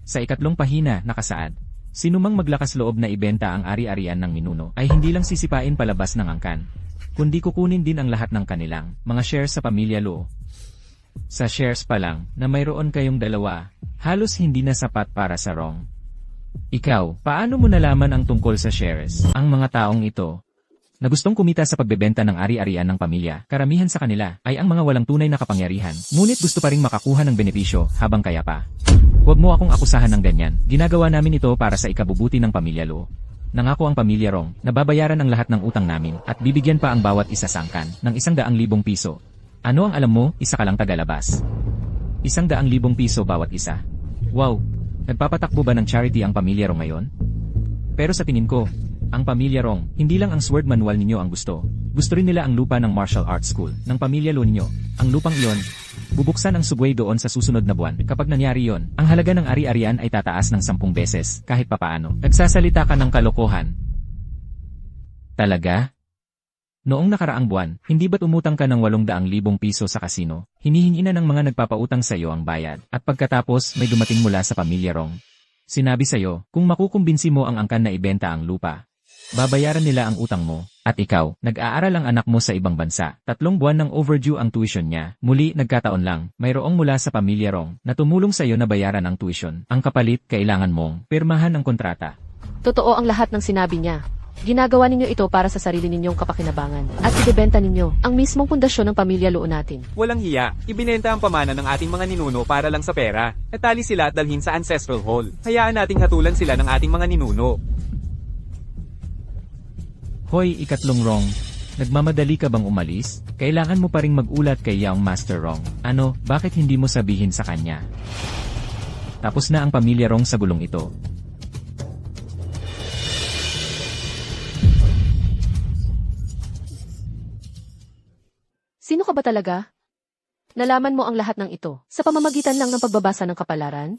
Sa ikatlong pahina, nakasaad. Sinumang maglakas loob na ibenta ang ari-arian ng ninuno ay hindi lang sisipain palabas ng angkan, kundi kukunin din ang lahat ng kanilang mga shares sa pamilya Luo. Sa shares pa lang na mayroon kayong dalawa, halos hindi na sapat para sa Rong. Ikaw, paano mo nalaman ang tungkol sa shares? Ang mga taong ito na gustong kumita sa pagbebenta ng ari-arian ng pamilya, karamihan sa kanila ay ang mga walang tunay na kapangyarihan, ngunit gusto pa ring makakuha ng benepisyo habang kaya pa. Huwag mo akong akusahan ng ganyan. Ginagawa namin ito para sa ikabubuti ng pamilya Luo. Nangako ang pamilya Rong na babayaran ang lahat ng utang namin at bibigyan pa ang bawat isa sangkan ng 100,000 piso. Ano ang alam mo, isa ka lang tagalabas. 100,000 piso bawat isa. Wow! Nagpapatakbo ba ng charity ang pamilya Rong ngayon? Pero sa tingin ko, ang pamilya Rong, hindi lang ang sword manual ninyo ang gusto. Gusto rin nila ang lupa ng martial arts school ng pamilya Lo ninyo. Ang lupang iyon, bubuksan ang subway doon sa susunod na buwan. Kapag nangyari yon, ang halaga ng ari-arian ay tataas ng 10 beses, kahit papaano. Nagsasalita ka ng kalokohan. Talaga? Noong nakaraang buwan, hindi ba't umutang ka ng 800,000 piso sa kasino? Hinihingi na ng mga nagpapautang sa iyo ang bayad, at pagkatapos may dumating mula sa pamilya Rong. Sinabi sa iyo, kung makukumbinsi mo ang angkan na ibenta ang lupa, babayaran nila ang utang mo, at ikaw, nag-aaral ang anak mo sa ibang bansa. 3 buwan nang overdue ang tuition niya. Muli, nagkataon lang, mayroong mula sa pamilya Rong na tumulong sa iyo na bayaran ang tuition. Ang kapalit, kailangan mong pirmahan ang kontrata. Totoo ang lahat ng sinabi niya. Ginagawa ninyo ito para sa sarili ninyong kapakinabangan. At ibebenta ninyo ang mismong pundasyon ng pamilya Lo natin. Walang hiya, ibinenta ang pamana ng ating mga ninuno para lang sa pera. Natali sila at dalhin sa ancestral hall. Hayaan nating hatulan sila ng ating mga ninuno. Hoy, ikatlong Rong. Nagmamadali ka bang umalis? Kailangan mo pa ring mag-ulat kay Young Master Rong. Ano, bakit hindi mo sabihin sa kanya? Tapos na ang pamilya Rong sa gulong ito. Sino ka ba talaga? Nalaman mo ang lahat ng ito sa pamamagitan lang ng pagbabasa ng kapalaran?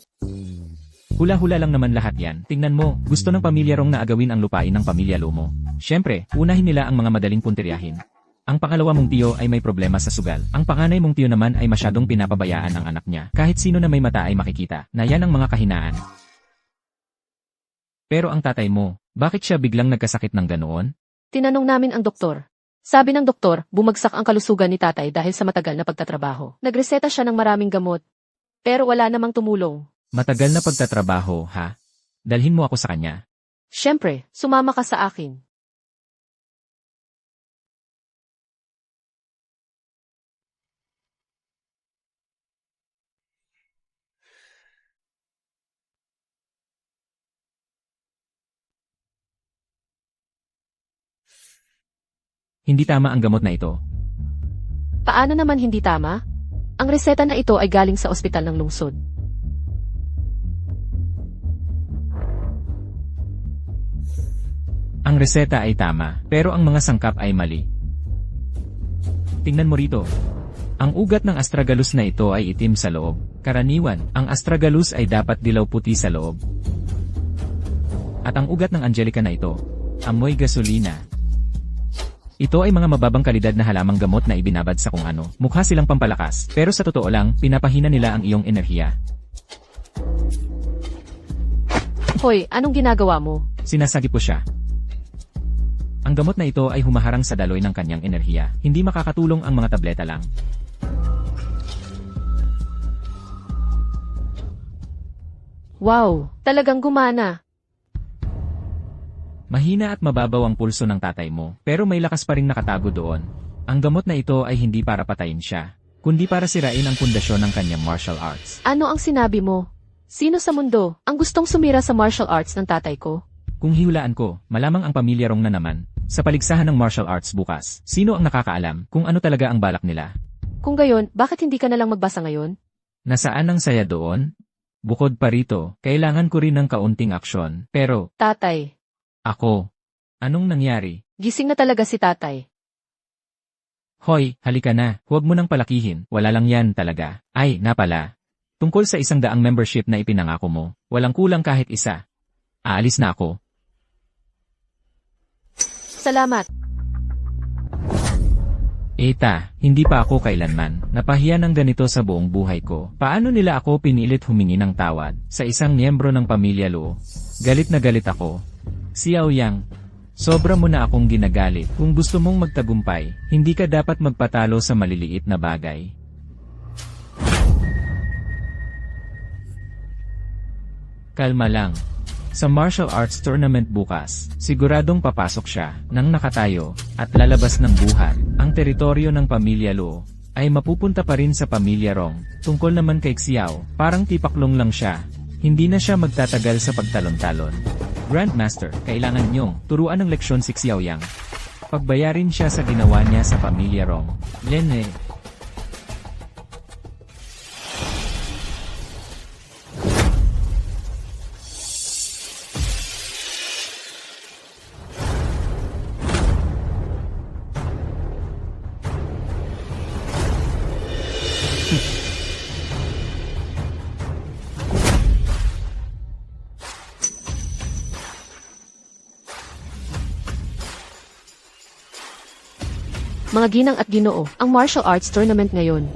Hula-hula lang naman lahat yan. Tingnan mo, gusto ng pamilya Rong na agawin ang lupain ng pamilya Lo mo. Siyempre, unahin nila ang mga madaling puntiryahin. Ang pangalawa mong tiyo ay may problema sa sugal. Ang panganay mong tiyo naman ay masyadong pinapabayaan ang anak niya. Kahit sino na may mata ay makikita na yan ang mga kahinaan. Pero ang tatay mo, bakit siya biglang nagkasakit ng ganoon? Tinanong namin ang doktor. Sabi ng doktor, bumagsak ang kalusugan ni tatay dahil sa matagal na pagtatrabaho. Nagreseta siya ng maraming gamot. Pero wala namang tumulong. Matagal na pagtatrabaho, ha? Dalhin mo ako sa kanya. Siyempre, sumama ka sa akin. Hindi tama ang gamot na ito. Paano naman hindi tama? Ang reseta na ito ay galing sa ospital ng lungsod. Ang reseta ay tama, pero ang mga sangkap ay mali. Tingnan mo rito. Ang ugat ng astragalus na ito ay itim sa loob. Karaniwan, ang astragalus ay dapat dilaw puti sa loob. At ang ugat ng Angelica na ito, amoy gasolina. Ito ay mga mababang kalidad na halamang gamot na ibinabad sa kung ano. Mukha silang pampalakas, pero sa totoo lang, pinapahina nila ang iyong enerhiya. Hoy, anong ginagawa mo? Sinasagip ko siya. Ang gamot na ito ay humaharang sa daloy ng kanyang enerhiya. Hindi makakatulong ang mga tableta lang. Wow, talagang gumana. Mahina at mababaw ang pulso ng tatay mo, pero may lakas pa ring nakatago doon. Ang gamot na ito ay hindi para patayin siya, kundi para sirain ang pundasyon ng kanyang martial arts. Ano ang sinabi mo? Sino sa mundo ang gustong sumira sa martial arts ng tatay ko? Kung hihulaan ko, malamang ang pamilya Rong na naman. Sa paligsahan ng martial arts bukas, sino ang nakakaalam kung ano talaga ang balak nila? Kung gayon, bakit hindi ka na lang magbasa ngayon? Nasaan ang saya doon? Bukod pa rito, kailangan ko rin ng kaunting aksyon. Pero, Tatay, ako, anong nangyari? gising na talaga si tatay. Hoy, halika na, huwag mo nang palakihin, wala lang yan talaga. Ay, napala. Tungkol sa 100 membership na ipinangako mo, walang kulang kahit isa. Aalis na ako. Salamat. Eta, hindi pa ako kailanman napahiya ng ganito sa buong buhay ko. Paano nila ako pinilit humingi ng tawad sa isang miyembro ng pamilya Lo? Galit na galit ako. Xiao Yang, sobra mo na akong ginagalit. Kung gusto mong magtagumpay, hindi ka dapat magpatalo sa maliliit na bagay. Kalma lang. Sa martial arts tournament bukas, siguradong papasok siya nang nakatayo at lalabas ng buhat. Ang teritoryo ng pamilya Lo ay mapupunta pa rin sa pamilya Rong. Tungkol naman kay Xiao, parang tipaklong lang siya. Hindi na siya magtatagal sa pagtalon-talon. Grandmaster, kailangan niyong turuan ng leksyon si Xiao Yang. Pagbayarin siya sa ginawa niya sa pamilya Rong. Lene. Mga ginang at ginoo, ang martial arts tournament ngayon.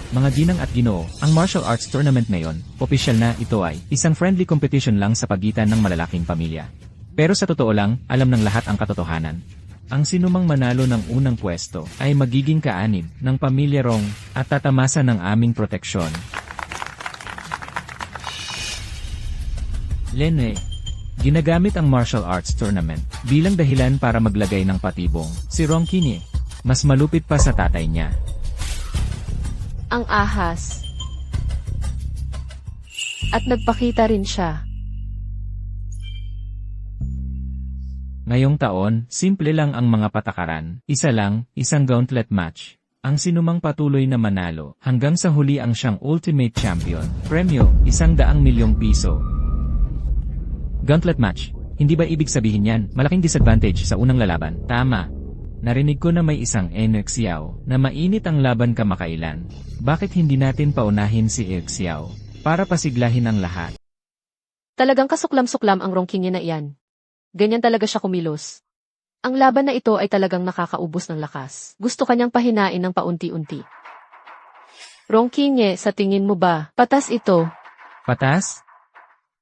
Mga ginang at ginoo, ang martial arts tournament ngayon, opisyal na ito ay isang friendly competition lang sa pagitan ng malalaking pamilya. Pero sa totoo lang, alam ng lahat ang katotohanan. Ang sinumang manalo ng unang pwesto ay magiging kaanib ng pamilya Rong at tatamasa ng aming proteksyon. Lene, ginagamit ang martial arts tournament bilang dahilan para maglagay ng patibong si Rong Qinye. Mas malupit pa sa tatay niya. Ang ahas. At nagpakita rin siya. Ngayong taon, simple lang ang mga patakaran. Isa lang, isang gauntlet match. Ang sinumang patuloy na manalo, hanggang sa huli ang siyang ultimate champion. Premyo, 100,000,000 piso. Gauntlet match. Hindi ba ibig sabihin yan, malaking disadvantage sa unang lalaban? Tama. Narinig ko na may isang Xiao na mainit ang laban kamakailan. Bakit hindi natin paunahin si Xiao para pasiglahin ang lahat? Talagang kasuklam-suklam ang Rong Qinye na iyan. Ganyan talaga siya kumilos. Ang laban na ito ay talagang nakakaubos ng lakas. Gusto kanyang pahinain ng paunti-unti. Rong Qinye, sa tingin mo ba, patas ito? Patas?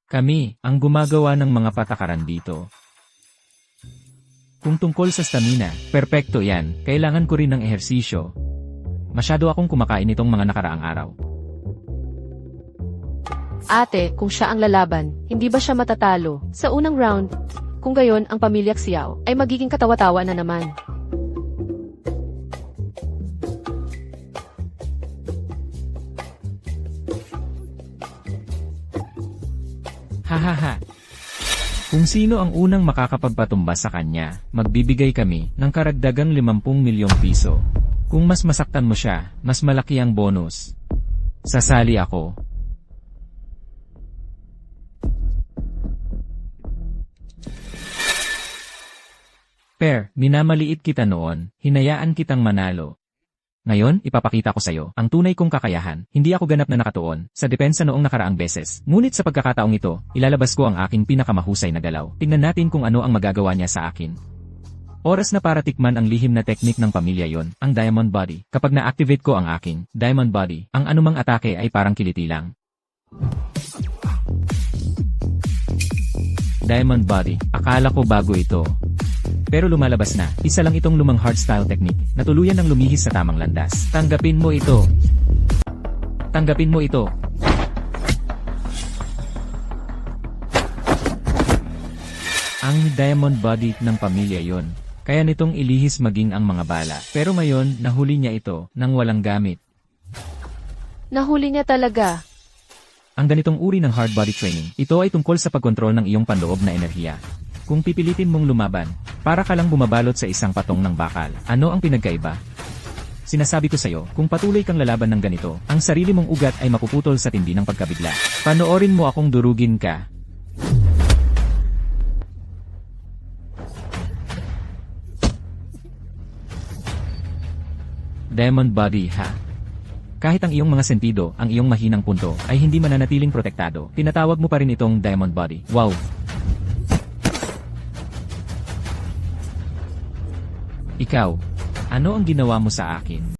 Kami, ang gumagawa ng mga patakaran dito. Kung tungkol sa stamina, perpekto yan, kailangan ko rin ng ehersisyo. Masyado akong kumakain itong mga nakaraang araw. Ate, kung siya ang lalaban, hindi ba siya matatalo sa unang round? Kung gayon, ang pamilya Xiao ay magiging katawa-tawa na naman. Hahaha. Kung sino ang unang makakapagpatumba sa kanya, magbibigay kami ng karagdagang 50,000,000 piso. Kung mas masaktan mo siya, mas malaki ang bonus. Sasali ako. Per, minamaliit kita noon, hinayaan kitang manalo. Ngayon, ipapakita ko sa'yo ang tunay kong kakayahan. Hindi ako ganap na nakatuon sa depensa noong nakaraang beses. Ngunit sa pagkakataong ito, ilalabas ko ang aking pinakamahusay na galaw. Tingnan natin kung ano ang magagawa niya sa akin. Oras na para tikman ang lihim na teknik ng pamilya yon, ang Diamond Body. Kapag na-activate ko ang aking Diamond Body, ang anumang atake ay parang kiliti lang. Diamond Body, akala ko bago ito. Pero lumalabas na, isa lang itong lumang hardstyle technique na tuluyan ng lumihis sa tamang landas. Tanggapin mo ito. Tanggapin mo ito. Ang Diamond Body ng pamilya yon. Kaya nitong ilihis maging ang mga bala. Pero ngayon, nahuli niya ito nang walang gamit. Nahuli niya talaga. Ang ganitong uri ng hard body training, ito ay tungkol sa pagkontrol ng iyong panloob na enerhiya. Kung pipilitin mong lumaban, para ka lang bumabalot sa isang patong ng bakal. Ano ang pinagkaiba? Sinasabi ko sa'yo, kung patuloy kang lalaban ng ganito, ang sarili mong ugat ay mapuputol sa tindi ng pagkabigla. Panoorin mo akong durugin ka. Diamond Body ha. Kahit ang iyong mga sentido, ang iyong mahinang punto, ay hindi mananatiling protektado, tinatawag mo pa rin itong Diamond Body. Wow! Ikaw, ano ang ginawa mo sa akin?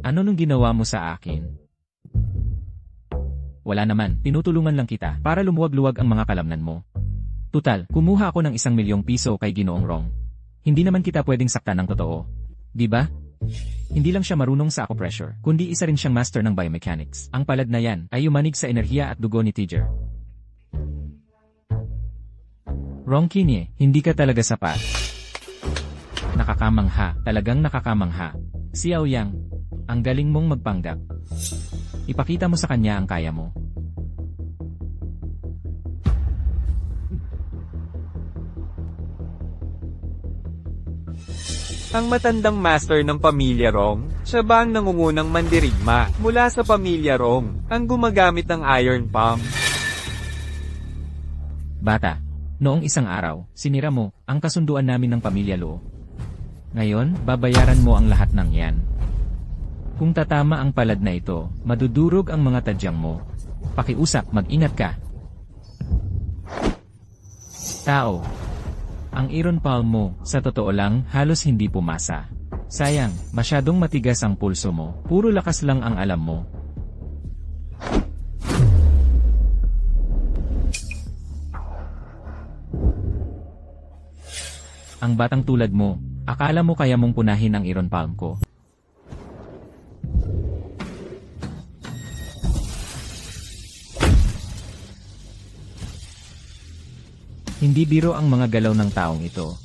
Ano nung ginawa mo sa akin? Wala naman, tinutulungan lang kita para lumuwag-luwag ang mga kalamnan mo. Tutal, kumuha ako ng 1,000,000 piso kay Ginoong Rong. Hindi naman kita pwedeng saktan ng totoo. Di ba? Hindi lang siya marunong sa acupressure, kundi isa rin siyang master ng biomechanics. Ang palad na yan ay yumanig sa enerhiya at dugo ni Tiger. Rong Qinye, hindi ka talaga sapat. Nakakamangha, talagang nakakamangha. Xiao Yang, ang galing mong magpanggap. Ipakita mo sa kanya ang kaya mo. Ang matandang master ng pamilya Rong, siya ba ang nangungunang mandirigma mula sa pamilya Rong, ang gumagamit ng iron palm? Bata, noong isang araw, sinira mo ang kasunduan namin ng pamilya Lo. Ngayon, babayaran mo ang lahat ng yan. Kung tatama ang palad na ito, madudurog ang mga tadyang mo. Pakiusap, mag-ingat ka. Tao. Ang iron palm mo, sa totoo lang, halos hindi pumasa. Sayang, masyadong matigas ang pulso mo. Puro lakas lang ang alam mo. Ang batang tulad mo, akala mo kaya mong punahin ang iron palm ko. Hindi biro ang mga galaw ng taong ito.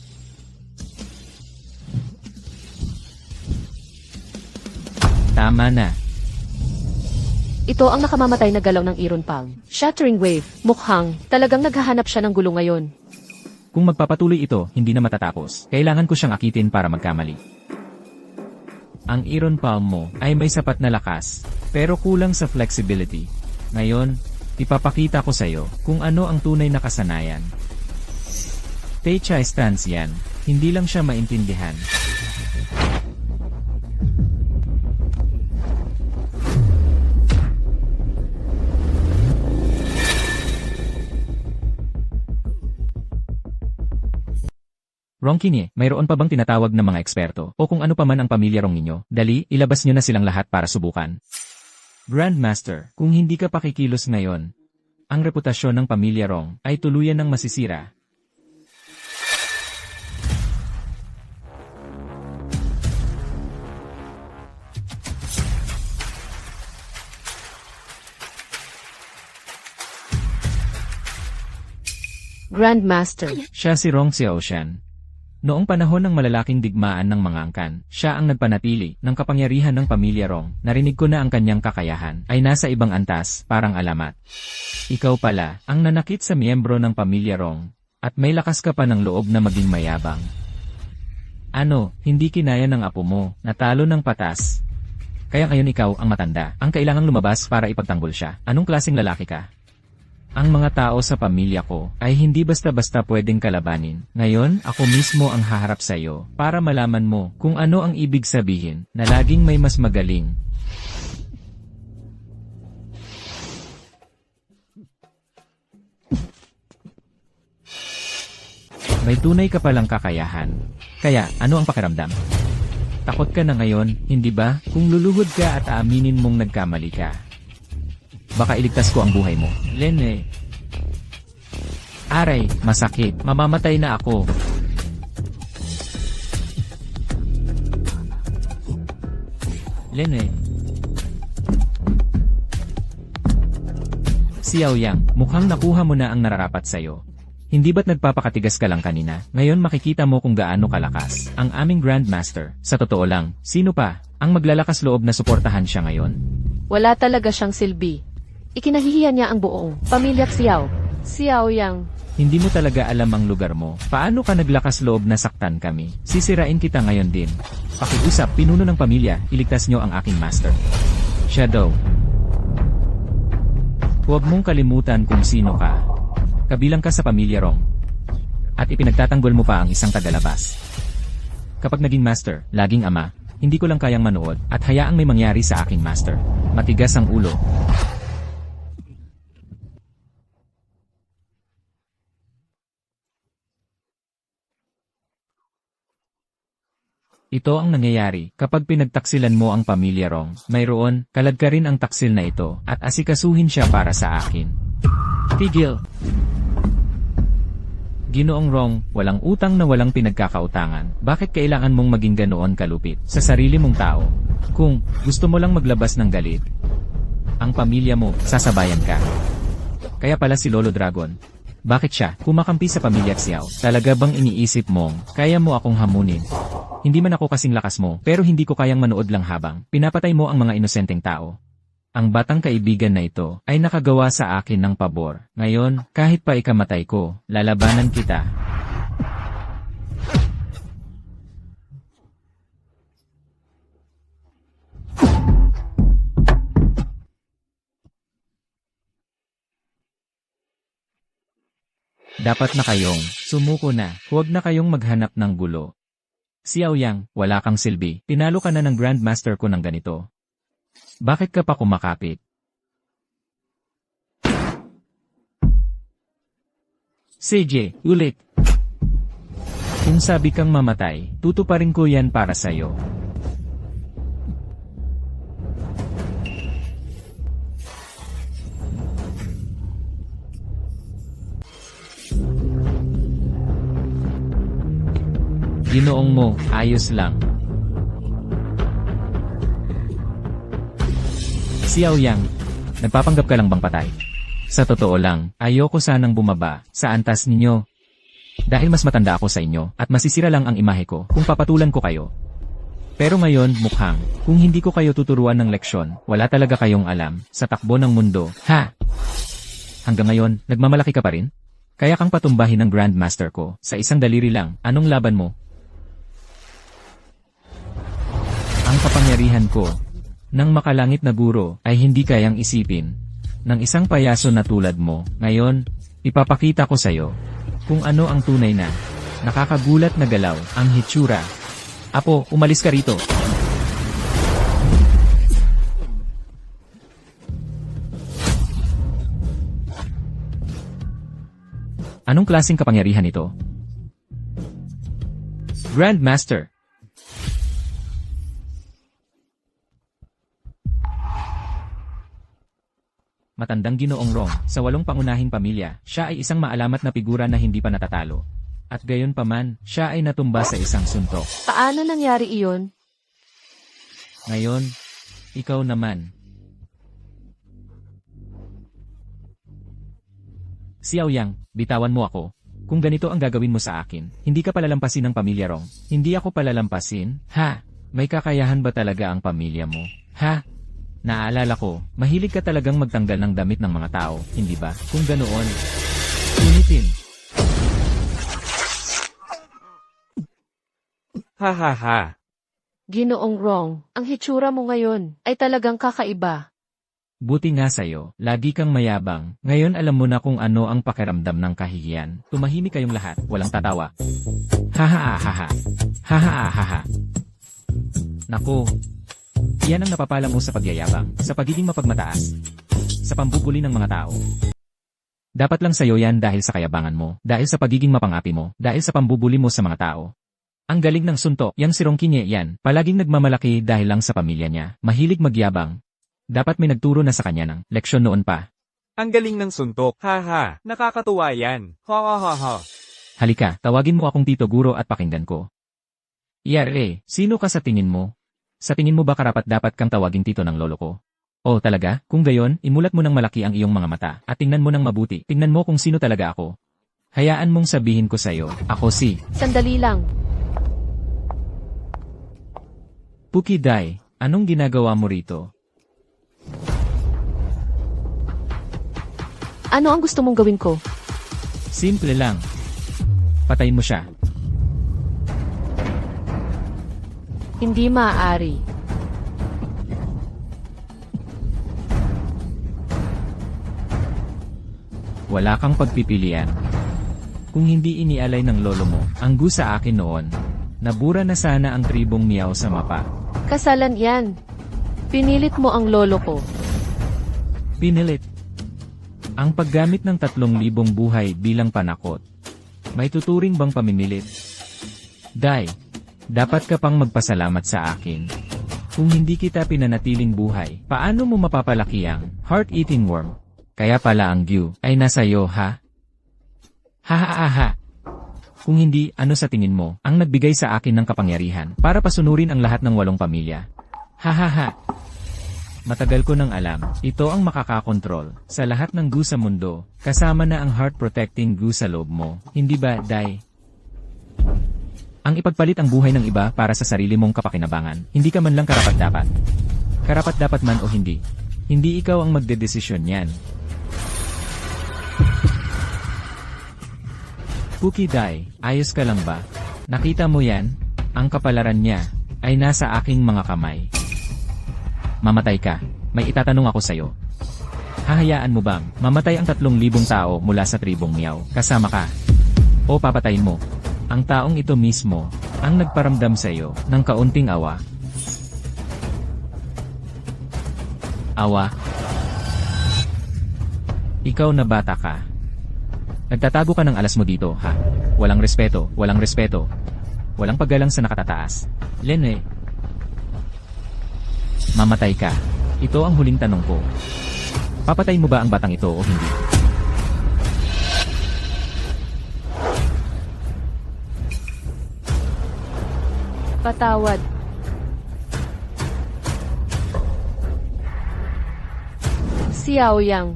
Tama na. Ito ang nakamamatay na galaw ng Iron Palm. Shattering Wave. Mukhang talagang naghahanap siya ng gulo ngayon. Kung magpapatuloy ito, hindi na matatapos. Kailangan ko siyang akitin para magkamali. Ang Iron Palm mo ay may sapat na lakas, pero kulang sa flexibility. Ngayon, ipapakita ko sa iyo kung ano ang tunay na kasanayan. Tei-Chai stance yan, hindi lang siya maintindihan. Rongkinye, mayroon pa bang tinatawag na mga eksperto o kung ano pa man ang pamilya Rong ninyo? Dali, ilabas nyo na silang lahat para subukan. Grandmaster, kung hindi ka pakikilos ngayon, ang reputasyon ng pamilya Rong ay tuluyan ng masisira. Grandmaster. Siya si Rong Xiaoshan. Noong panahon ng malalaking digmaan ng mga angkan, siya ang nagpanatili ng kapangyarihan ng pamilya Rong. Narinig ko na ang kanyang kakayahan ay nasa ibang antas, parang alamat. Ikaw pala, ang nanakit sa miyembro ng pamilya Rong, at may lakas ka pa ng loob na maging mayabang. Ano, hindi kinaya ng apo mo, natalo ng patas. Kaya ngayon ikaw ang matanda, ang kailangang lumabas para ipagtanggol siya. Anong klaseng lalaki ka? Ang mga tao sa pamilya ko ay hindi basta-basta pwedeng kalabanin. Ngayon, ako mismo ang haharap sa iyo para malaman mo kung ano ang ibig sabihin na laging may mas magaling. May tunay ka palang kakayahan. Kaya, ano ang pakiramdam? Takot ka na ngayon, hindi ba? Kung luluhod ka at aaminin mong nagkamali ka. Baka iligtas ko ang buhay mo. Lene. Aray, masakit. Mamamatay na ako. Lene. Xiao Yang, mukhang nakuha mo na ang nararapat sa'yo. Hindi ba't nagpapakatigas ka lang kanina? Ngayon makikita mo kung gaano kalakas ang aming Grandmaster. Sa totoo lang, sino pa ang maglalakas loob na suportahan siya ngayon? Wala talaga siyang silbi. Ikinahihiyan niya ang buong pamilya Xiao. Xiao Yang. Hindi mo talaga alam ang lugar mo. Paano ka naglakas loob na saktan kami? Sisirain kita ngayon din. Pakiusap, pinuno ng pamilya, iligtas niyo ang aking master. Shadow. Huwag mong kalimutan kung sino ka. Kabilang ka sa pamilya Rong. At ipinagtatanggol mo pa ang isang tagalabas. Kapag naging master, laging ama, hindi ko lang kayang manood at hayaang may mangyari sa aking master. Matigas ang ulo. Ito ang nangyayari kapag pinagtaksilan mo ang pamilya Rong. Mayroon, kalad ka rin ang taksil na ito at asikasuhin siya para sa akin. Tigil! Ginoong Rong, walang utang na walang pinagkakautangan. Bakit kailangan mong maging ganoon kalupit sa sarili mong tao? Kung gusto mo lang maglabas ng galit, ang pamilya mo, sasabayan ka. Kaya pala si Lolo Dragon. Bakit siya kumakampi sa pamilya Xiao? Talaga bang iniisip mong kaya mo akong hamunin? Hindi man ako kasing lakas mo, pero hindi ko kayang manood lang habang pinapatay mo ang mga inosenteng tao. Ang batang kaibigan na ito ay nakagawa sa akin ng pabor. Ngayon, kahit pa ikamatay ko, lalabanan kita. dapat na kayong sumuko na. Huwag na kayong maghanap ng gulo. Xiao Yang, wala kang silbi. Tinalo ka na ng Grandmaster ko ng ganito. Bakit ka pa kumakapit? CJ, ulit. Kung sabi kang mamatay, tutuparin ko yan para sa'yo. Ginoong mo, ayos lang. Xiao Yang, nagpapanggap ka lang bang patay? Sa totoo lang, ayoko sanang bumaba sa antas ninyo. Dahil mas matanda ako sa inyo at masisira lang ang imahe ko kung papatulan ko kayo. Pero ngayon, mukhang, kung hindi ko kayo tuturuan ng leksyon, wala talaga kayong alam sa takbo ng mundo. Ha? Hanggang ngayon, nagmamalaki ka pa rin? Kaya kang patumbahin ng Grandmaster ko sa isang daliri lang. Anong laban mo? Ang kapangyarihan ko ng makalangit na guro ay hindi kayang isipin ng isang payaso na tulad mo. Ngayon, ipapakita ko sa'yo kung ano ang tunay na nakakagulat na galaw, ang hitsura. Apo, umalis ka rito. Anong klaseng kapangyarihan ito? Grandmaster. Matandang Ginoong Rong, sa 8 pangunahing pamilya, siya ay isang maalamat na figura na hindi pa natatalo. At gayon pa man, siya ay natumba sa isang suntok. Paano nangyari iyon? Ngayon, ikaw naman. Xiao Yang, bitawan mo ako. Kung ganito ang gagawin mo sa akin, hindi ka palalampasin ng pamilya Rong. Hindi ako palalampasin? Ha? May kakayahan ba talaga ang pamilya mo? Ha? Naaalala ko, mahilig ka talagang magtanggal ng damit ng mga tao, hindi ba? Kung ganoon, unitin. Ha ha ha. Ginoong Rong, ang hitsura mo ngayon ay talagang kakaiba. Buti nga sa'yo, lagi kang mayabang. Ngayon alam mo na kung ano ang pakiramdam ng kahihiyan. Tumahimik kayong lahat, walang tatawa. Ha ha ha ha ha. Ha ha ha ha. Naku. Yan ang napapala mo sa pagyayabang, sa pagiging mapagmataas, sa pambubuli ng mga tao. Dapat lang sa'yo yan dahil sa kayabangan mo, dahil sa pagiging mapangapi mo, dahil sa pambubuli mo sa mga tao. Ang galing ng suntok, yang si Rong Kinye yan, palaging nagmamalaki dahil lang sa pamilya niya, mahilig magyabang. Dapat may nagturo na sa kanya ng leksyon noon pa. Ang galing ng suntok. Ha ha. Nakakatuwa yan. Ha ha ha ha. Halika, tawagin mo akong Tito Guro at pakinggan ko. Yare, sino ka sa tingin mo? Sa tingin mo ba karapat-dapat kang tawaging tito ng lolo ko? O talaga, kung gayon, imulat mo ng malaki ang iyong mga mata at tingnan mo ng mabuti. Tingnan mo kung sino talaga ako. Hayaan mong sabihin ko sa'yo, ako si Sandali lang. Puki Dai. Anong ginagawa mo rito? Ano ang gusto mong gawin ko? Simple lang. Patayin mo siya. Hindi maaari. Wala kang pagpipilian. Kung hindi inialay ng lolo mo, ang gu sa akin noon, nabura na sana ang tribong Miao sa mapa. Kasalan yan. Pinilit mo ang lolo ko. Pinilit. Ang paggamit ng 3,000 buhay bilang panakot. May tuturing bang pamimilit? Dai, dapat ka pang magpasalamat sa akin. Kung hindi kita pinanatiling buhay, paano mo mapapalaki ang heart-eating worm? Kaya pala ang Gyu ay nasa iyo, ha? Ha ha ha ha. Kung hindi, ano sa tingin mo ang nagbigay sa akin ng kapangyarihan para pasunurin ang lahat ng 8 pamilya? Ha ha ha. Matagal ko nang alam, ito ang makakakontrol sa lahat ng Gu sa mundo, kasama na ang heart-protecting Gu sa loob mo. Hindi ba, Dai? Ang ipagpalit ang buhay ng iba para sa sarili mong kapakinabangan, hindi ka man lang karapat-dapat. Karapat-dapat man o hindi, hindi ikaw ang magdedesisyon yan. Puki Dai, ayos ka lang ba? Nakita mo yan? Ang kapalaran niya ay nasa aking mga kamay. Mamatay ka, may itatanong ako sa'yo. Hahayaan mo bang mamatay ang 3,000 tao mula sa tribong Miao kasama ka? O papatayin mo ang taong ito mismo ang nagparamdam sa iyo ng kaunting awa? Awa? Ikaw na bata ka. Nagtatago ka ng alas mo dito, ha? Walang respeto, walang respeto. Walang paggalang sa nakatataas. Lene. Mamatay ka. Ito ang huling tanong ko. Papatay mo ba ang batang ito o hindi? Patawad. Xiao Yang.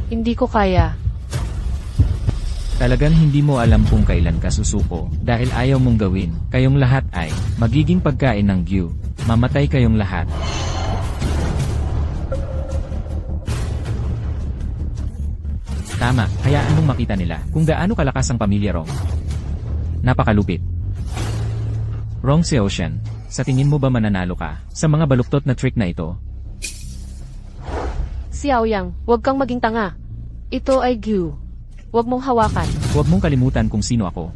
Hindi ko kaya. Talagang hindi mo alam kung kailan ka susuko dahil ayaw mong gawin. Kayong lahat ay magiging pagkain ng Gyu. Mamatay kayong lahat. Tama, hayaan mong makita nila kung gaano kalakas ang pamilya Rong. Napakalupit. Rong Xiaoshan, sa tingin mo ba mananalo ka sa mga baluktot na trick na ito? Xiao Yang, huwag kang maging tanga. Ito ay Gyu. Huwag mong hawakan. Huwag mong kalimutan kung sino ako.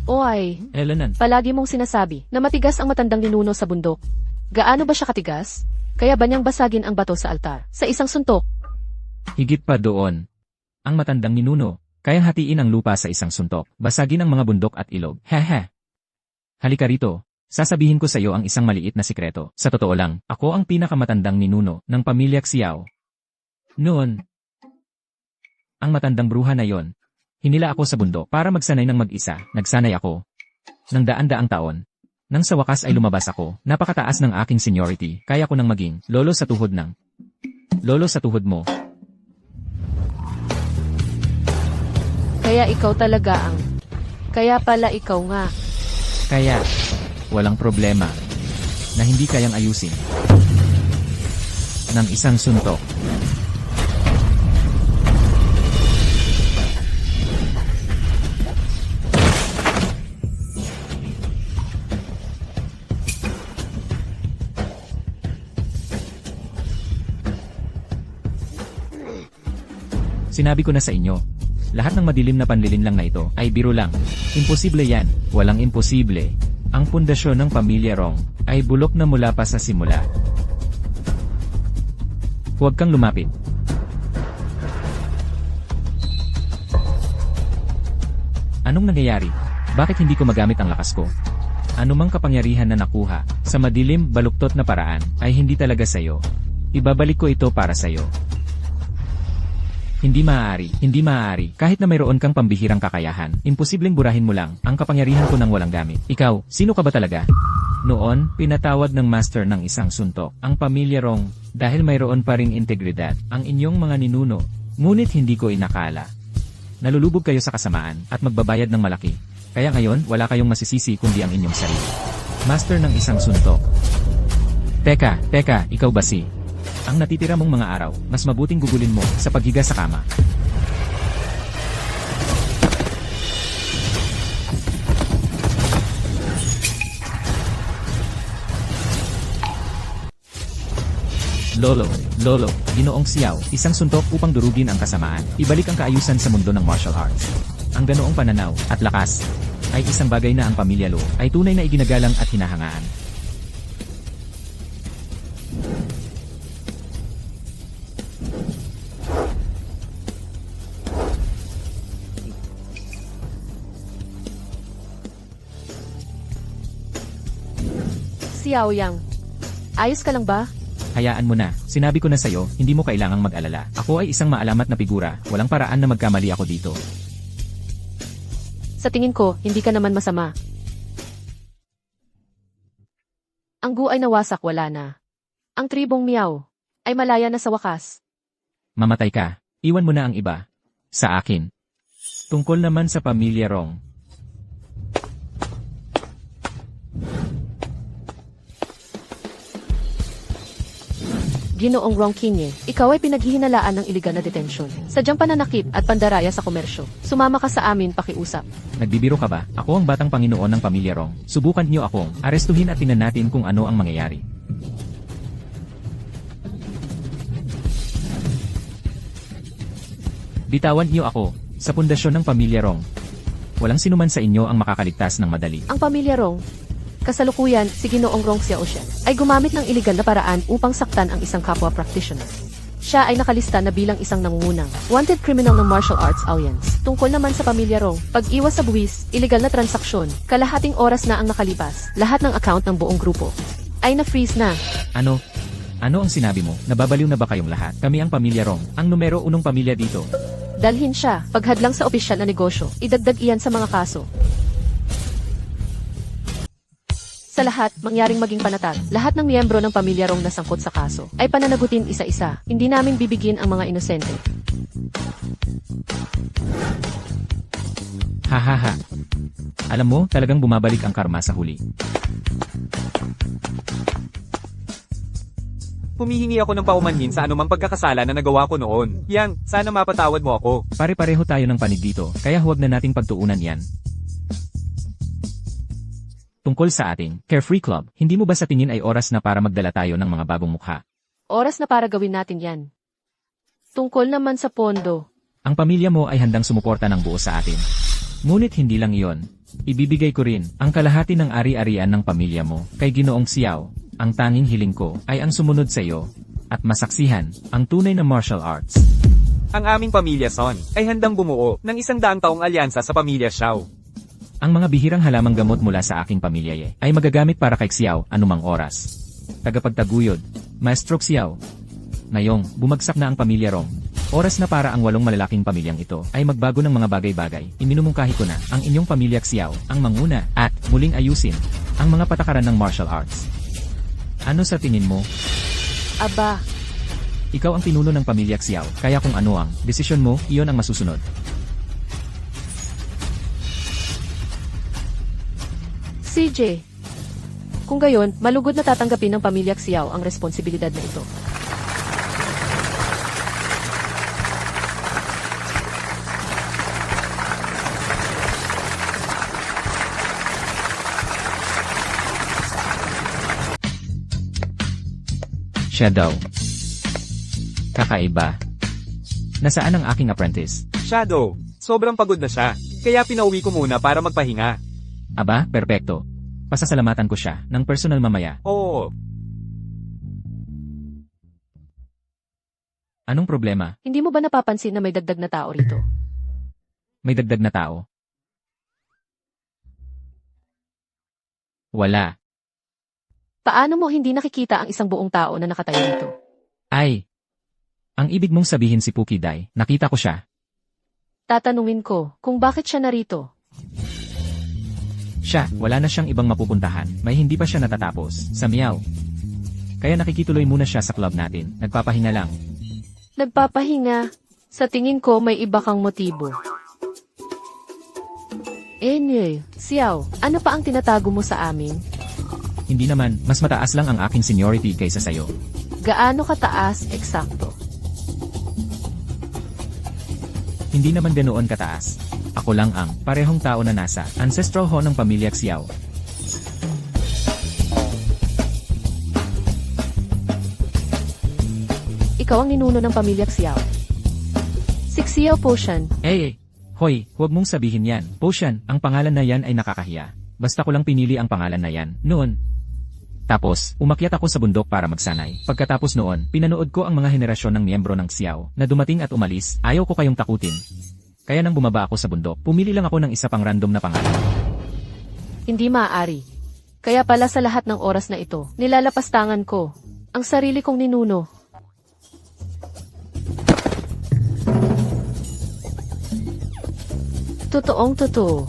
Oy, Elenan, palagi mong sinasabi na matigas ang matandang ninuno sa bundok. Gaano ba siya katigas? Kaya ba niyang basagin ang bato sa altar sa isang suntok? higit pa doon. Ang matandang ninuno, kayang hatiin ang lupa sa isang suntok, basagin ang mga bundok at ilog. Hehe. Halika rito. Sasabihin ko sa iyo ang isang maliit na sikreto. Sa totoo lang, ako ang pinakamatandang ninuno ng pamilya Xiao. Noon, ang matandang bruha na yon, hinila ako sa bundok para magsanay ng mag-isa. Nagsanay ako ng daan-daang taon. Nang sa wakas ay lumabas ako, napakataas ng aking seniority, kaya ko nang maging lolo sa tuhod ng lolo sa tuhod mo. Kaya ikaw talaga ang... Kaya pala ikaw nga. Kaya, walang problema na hindi kayang ayusin ng isang suntok. Sinabi ko na sa inyo, lahat ng madilim na panlilinlang na ito ay biro lang. Imposible yan, walang imposible. Ang pundasyon ng pamilya Rong ay bulok na mula pa sa simula. Huwag kang lumapit. Anong nangyayari? Bakit hindi ko magamit ang lakas ko? Anumang kapangyarihan na nakuha sa madilim, baluktot na paraan ay hindi talaga sayo. Ibabalik ko ito para sayo. Hindi maaari. Kahit na mayroon kang pambihirang kakayahan, imposibleng burahin mo lang ang kapangyarihan ko nang walang gamit. Ikaw, sino ka ba talaga? Noon, pinatawad ng master ng isang suntok ang pamilya Rong dahil mayroon pa ring integridad ang inyong mga ninuno. Ngunit hindi ko inakala. Nalulubog kayo sa kasamaan at magbabayad ng malaki. Kaya ngayon, wala kayong masisisi kundi ang inyong sarili. Master ng isang suntok. Teka, ikaw ba si... Ang natitira mong mga araw, mas mabuting gugulin mo sa paghiga sa kama. Lolo, Ginoong Xiao, isang suntok upang durugin ang kasamaan. Ibalik ang kaayusan sa mundo ng martial arts. Ang ganoong pananaw at lakas ay isang bagay na ang pamilya Lo ay tunay na iginagalang at hinahangaan. Xiao Yang, ayos ka lang ba? Hayaan mo na, sinabi ko na sa'yo, hindi mo kailangang mag-alala. Ako ay isang maalamat na figura, walang paraan na magkamali ako dito. Sa tingin ko, hindi ka naman masama. Ang Gu ay nawasak, wala na. Ang tribong Miao ay malaya na sa wakas. Mamatay ka, iwan mo na ang iba. Sa akin. Tungkol naman sa pamilya Rong. Ginoong Ronquinhe, ikaw ay pinaghihinalaan ng iligal na detensyon. Sadyang pananakit at pandaraya sa komersyo. Sumama ka sa amin pakiusap. Nagbibiro ka ba? Ako ang batang Panginoon ng pamilya Rong. Subukan niyo akong arestuhin at tingnan natin kung ano ang mangyayari. Bitawan niyo ako sa pundasyon ng pamilya Rong. Walang sinuman sa inyo ang makakaligtas ng madali. Ang pamilya Rong, kasalukuyan si Ginoong Rong Xiaoshen, ay gumamit ng iligal na paraan upang saktan ang isang kapwa practitioner. Siya ay nakalista na bilang isang nangungunang wanted criminal ng Martial Arts Alliance. Tungkol naman sa pamilya Rong, pag-iwas sa buwis, iligal na transaksyon, kalahating oras na ang nakalipas, lahat ng account ng buong grupo ay na-freeze na. Ano? Ano ang sinabi mo? Nababaliw na ba kayong lahat? Kami ang pamilya Rong, ang numero unong pamilya dito. Dalhin siya, paghadlang sa opisyal na negosyo, idagdag iyan sa mga kaso. Sa lahat, mangyaring maging panatag, lahat ng miyembro ng pamilya Rong na sangkot sa kaso, ay pananagutin isa-isa. Hindi namin bibigin ang mga inosente. Hahaha. Alam mo, talagang bumabalik ang karma sa huli. Humihingi ako ng paumanhin sa anumang pagkakasala na nagawa ko noon. Yang, sana mapatawad mo ako. Pare-pareho tayo ng panig dito, kaya huwag na nating pagtuunan yan. Tungkol sa ating Carefree Club, hindi mo ba sa tingin ay oras na para magdala tayo ng mga bagong mukha? Oras na para gawin natin yan. Tungkol naman sa pondo, Ang pamilya mo ay handang sumuporta ng buo sa atin. Ngunit hindi lang iyon. Ibibigay ko rin ang kalahati ng ari-arian ng pamilya mo kay Ginoong Xiao. Ang tanging hiling ko ay ang sumunod sa iyo at masaksihan ang tunay na martial arts. Ang aming pamilya Son ay handang bumuo ng 100 taong alyansa sa pamilya Xiao. Ang mga bihirang halamang gamot mula sa aking pamilya ay magagamit para kay Xiao anumang oras. Tagapagtaguyod, Maestro Xiao. Ngayong, bumagsak na ang pamilya Rong. Oras na para ang 8 malalaking pamilyang ito ay magbago ng mga bagay-bagay. Iminumungkahi ko na ang inyong pamilya Xiao ang manguna at muling ayusin ang mga patakaran ng martial arts. Ano sa tingin mo? aba, Ikaw ang pinuno ng pamilya Xiao, kaya kung ano ang desisyon mo, iyon ang masusunod. CJ. Kung gayon, malugod na tatanggapin ng pamilya Xiao ang responsibilidad na ito. Siya daw. Kakaiba. Nasaan ang aking apprentice? Shadow, sobrang pagod na siya. Kaya pinauwi ko muna para magpahinga. Aba, perpekto. Pasasalamatan ko siya ng personal mamaya. Oo, Anong problema? Hindi mo ba napapansin na may dagdag na tao rito? May dagdag na tao? Wala. Paano mo hindi nakikita ang isang buong tao na nakatayo dito? Ay! Ang ibig mong sabihin si Puki Dai, nakita ko siya. Tatanungin ko kung bakit siya narito. Siya, wala na siyang ibang mapupuntahan. May hindi pa siya natatapos. Sa Miao. Kaya nakikituloy muna siya sa club natin. Nagpapahinga lang. Nagpapahinga. Sa tingin ko may iba kang motibo. Anyway, Xiao, ano pa ang tinatago mo sa amin? Hindi naman, mas mataas lang ang aking seniority kaysa sayo. Gaano kataas eksakto? Hindi naman ganoon kataas. Ako lang ang parehong tao na nasa ancestral ho ng pamilya Xiao. Ikaw ang ninuno ng pamilya Xiao. Si Xiao Potion, Hoy, huwag mong sabihin yan. Potion, ang pangalan na yan ay nakakahiya. Basta ko lang pinili ang pangalan na yan, noon. Tapos, umakyat ako sa bundok para magsanay. Pagkatapos noon, pinanood ko ang mga henerasyon ng miyembro ng Xiao na dumating at umalis. Ayaw ko kayong takutin. Kaya nang bumaba ako sa bundok, pumili lang ako ng isa pang random na pangalan. hindi maaari. Kaya pala sa lahat ng oras na ito, nilalapastangan ko ang sarili kong ninuno. Totoong totoo.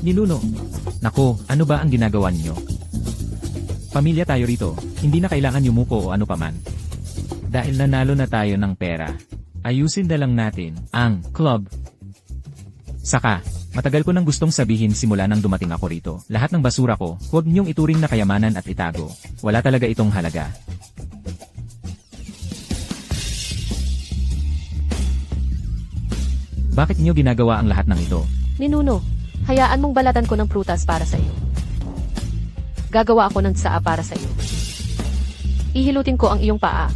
Ninuno. Nako, ano ba ang ginagawa ninyo? Pamilya tayo rito, hindi na kailangan yumuko o ano paman. Dahil nanalo na tayo ng pera, ayusin na lang natin ang club. Saka, matagal ko nang gustong sabihin simula nang dumating ako rito. Lahat ng basura ko, huwag niyong ituring na kayamanan at itago. Wala talaga itong halaga. Bakit niyo ginagawa ang lahat ng ito? Ninuno, hayaan mong balatan ko ng prutas para sa iyo. Gagawa ako ng tsaa para sa iyo. Ihilutin ko ang iyong paa.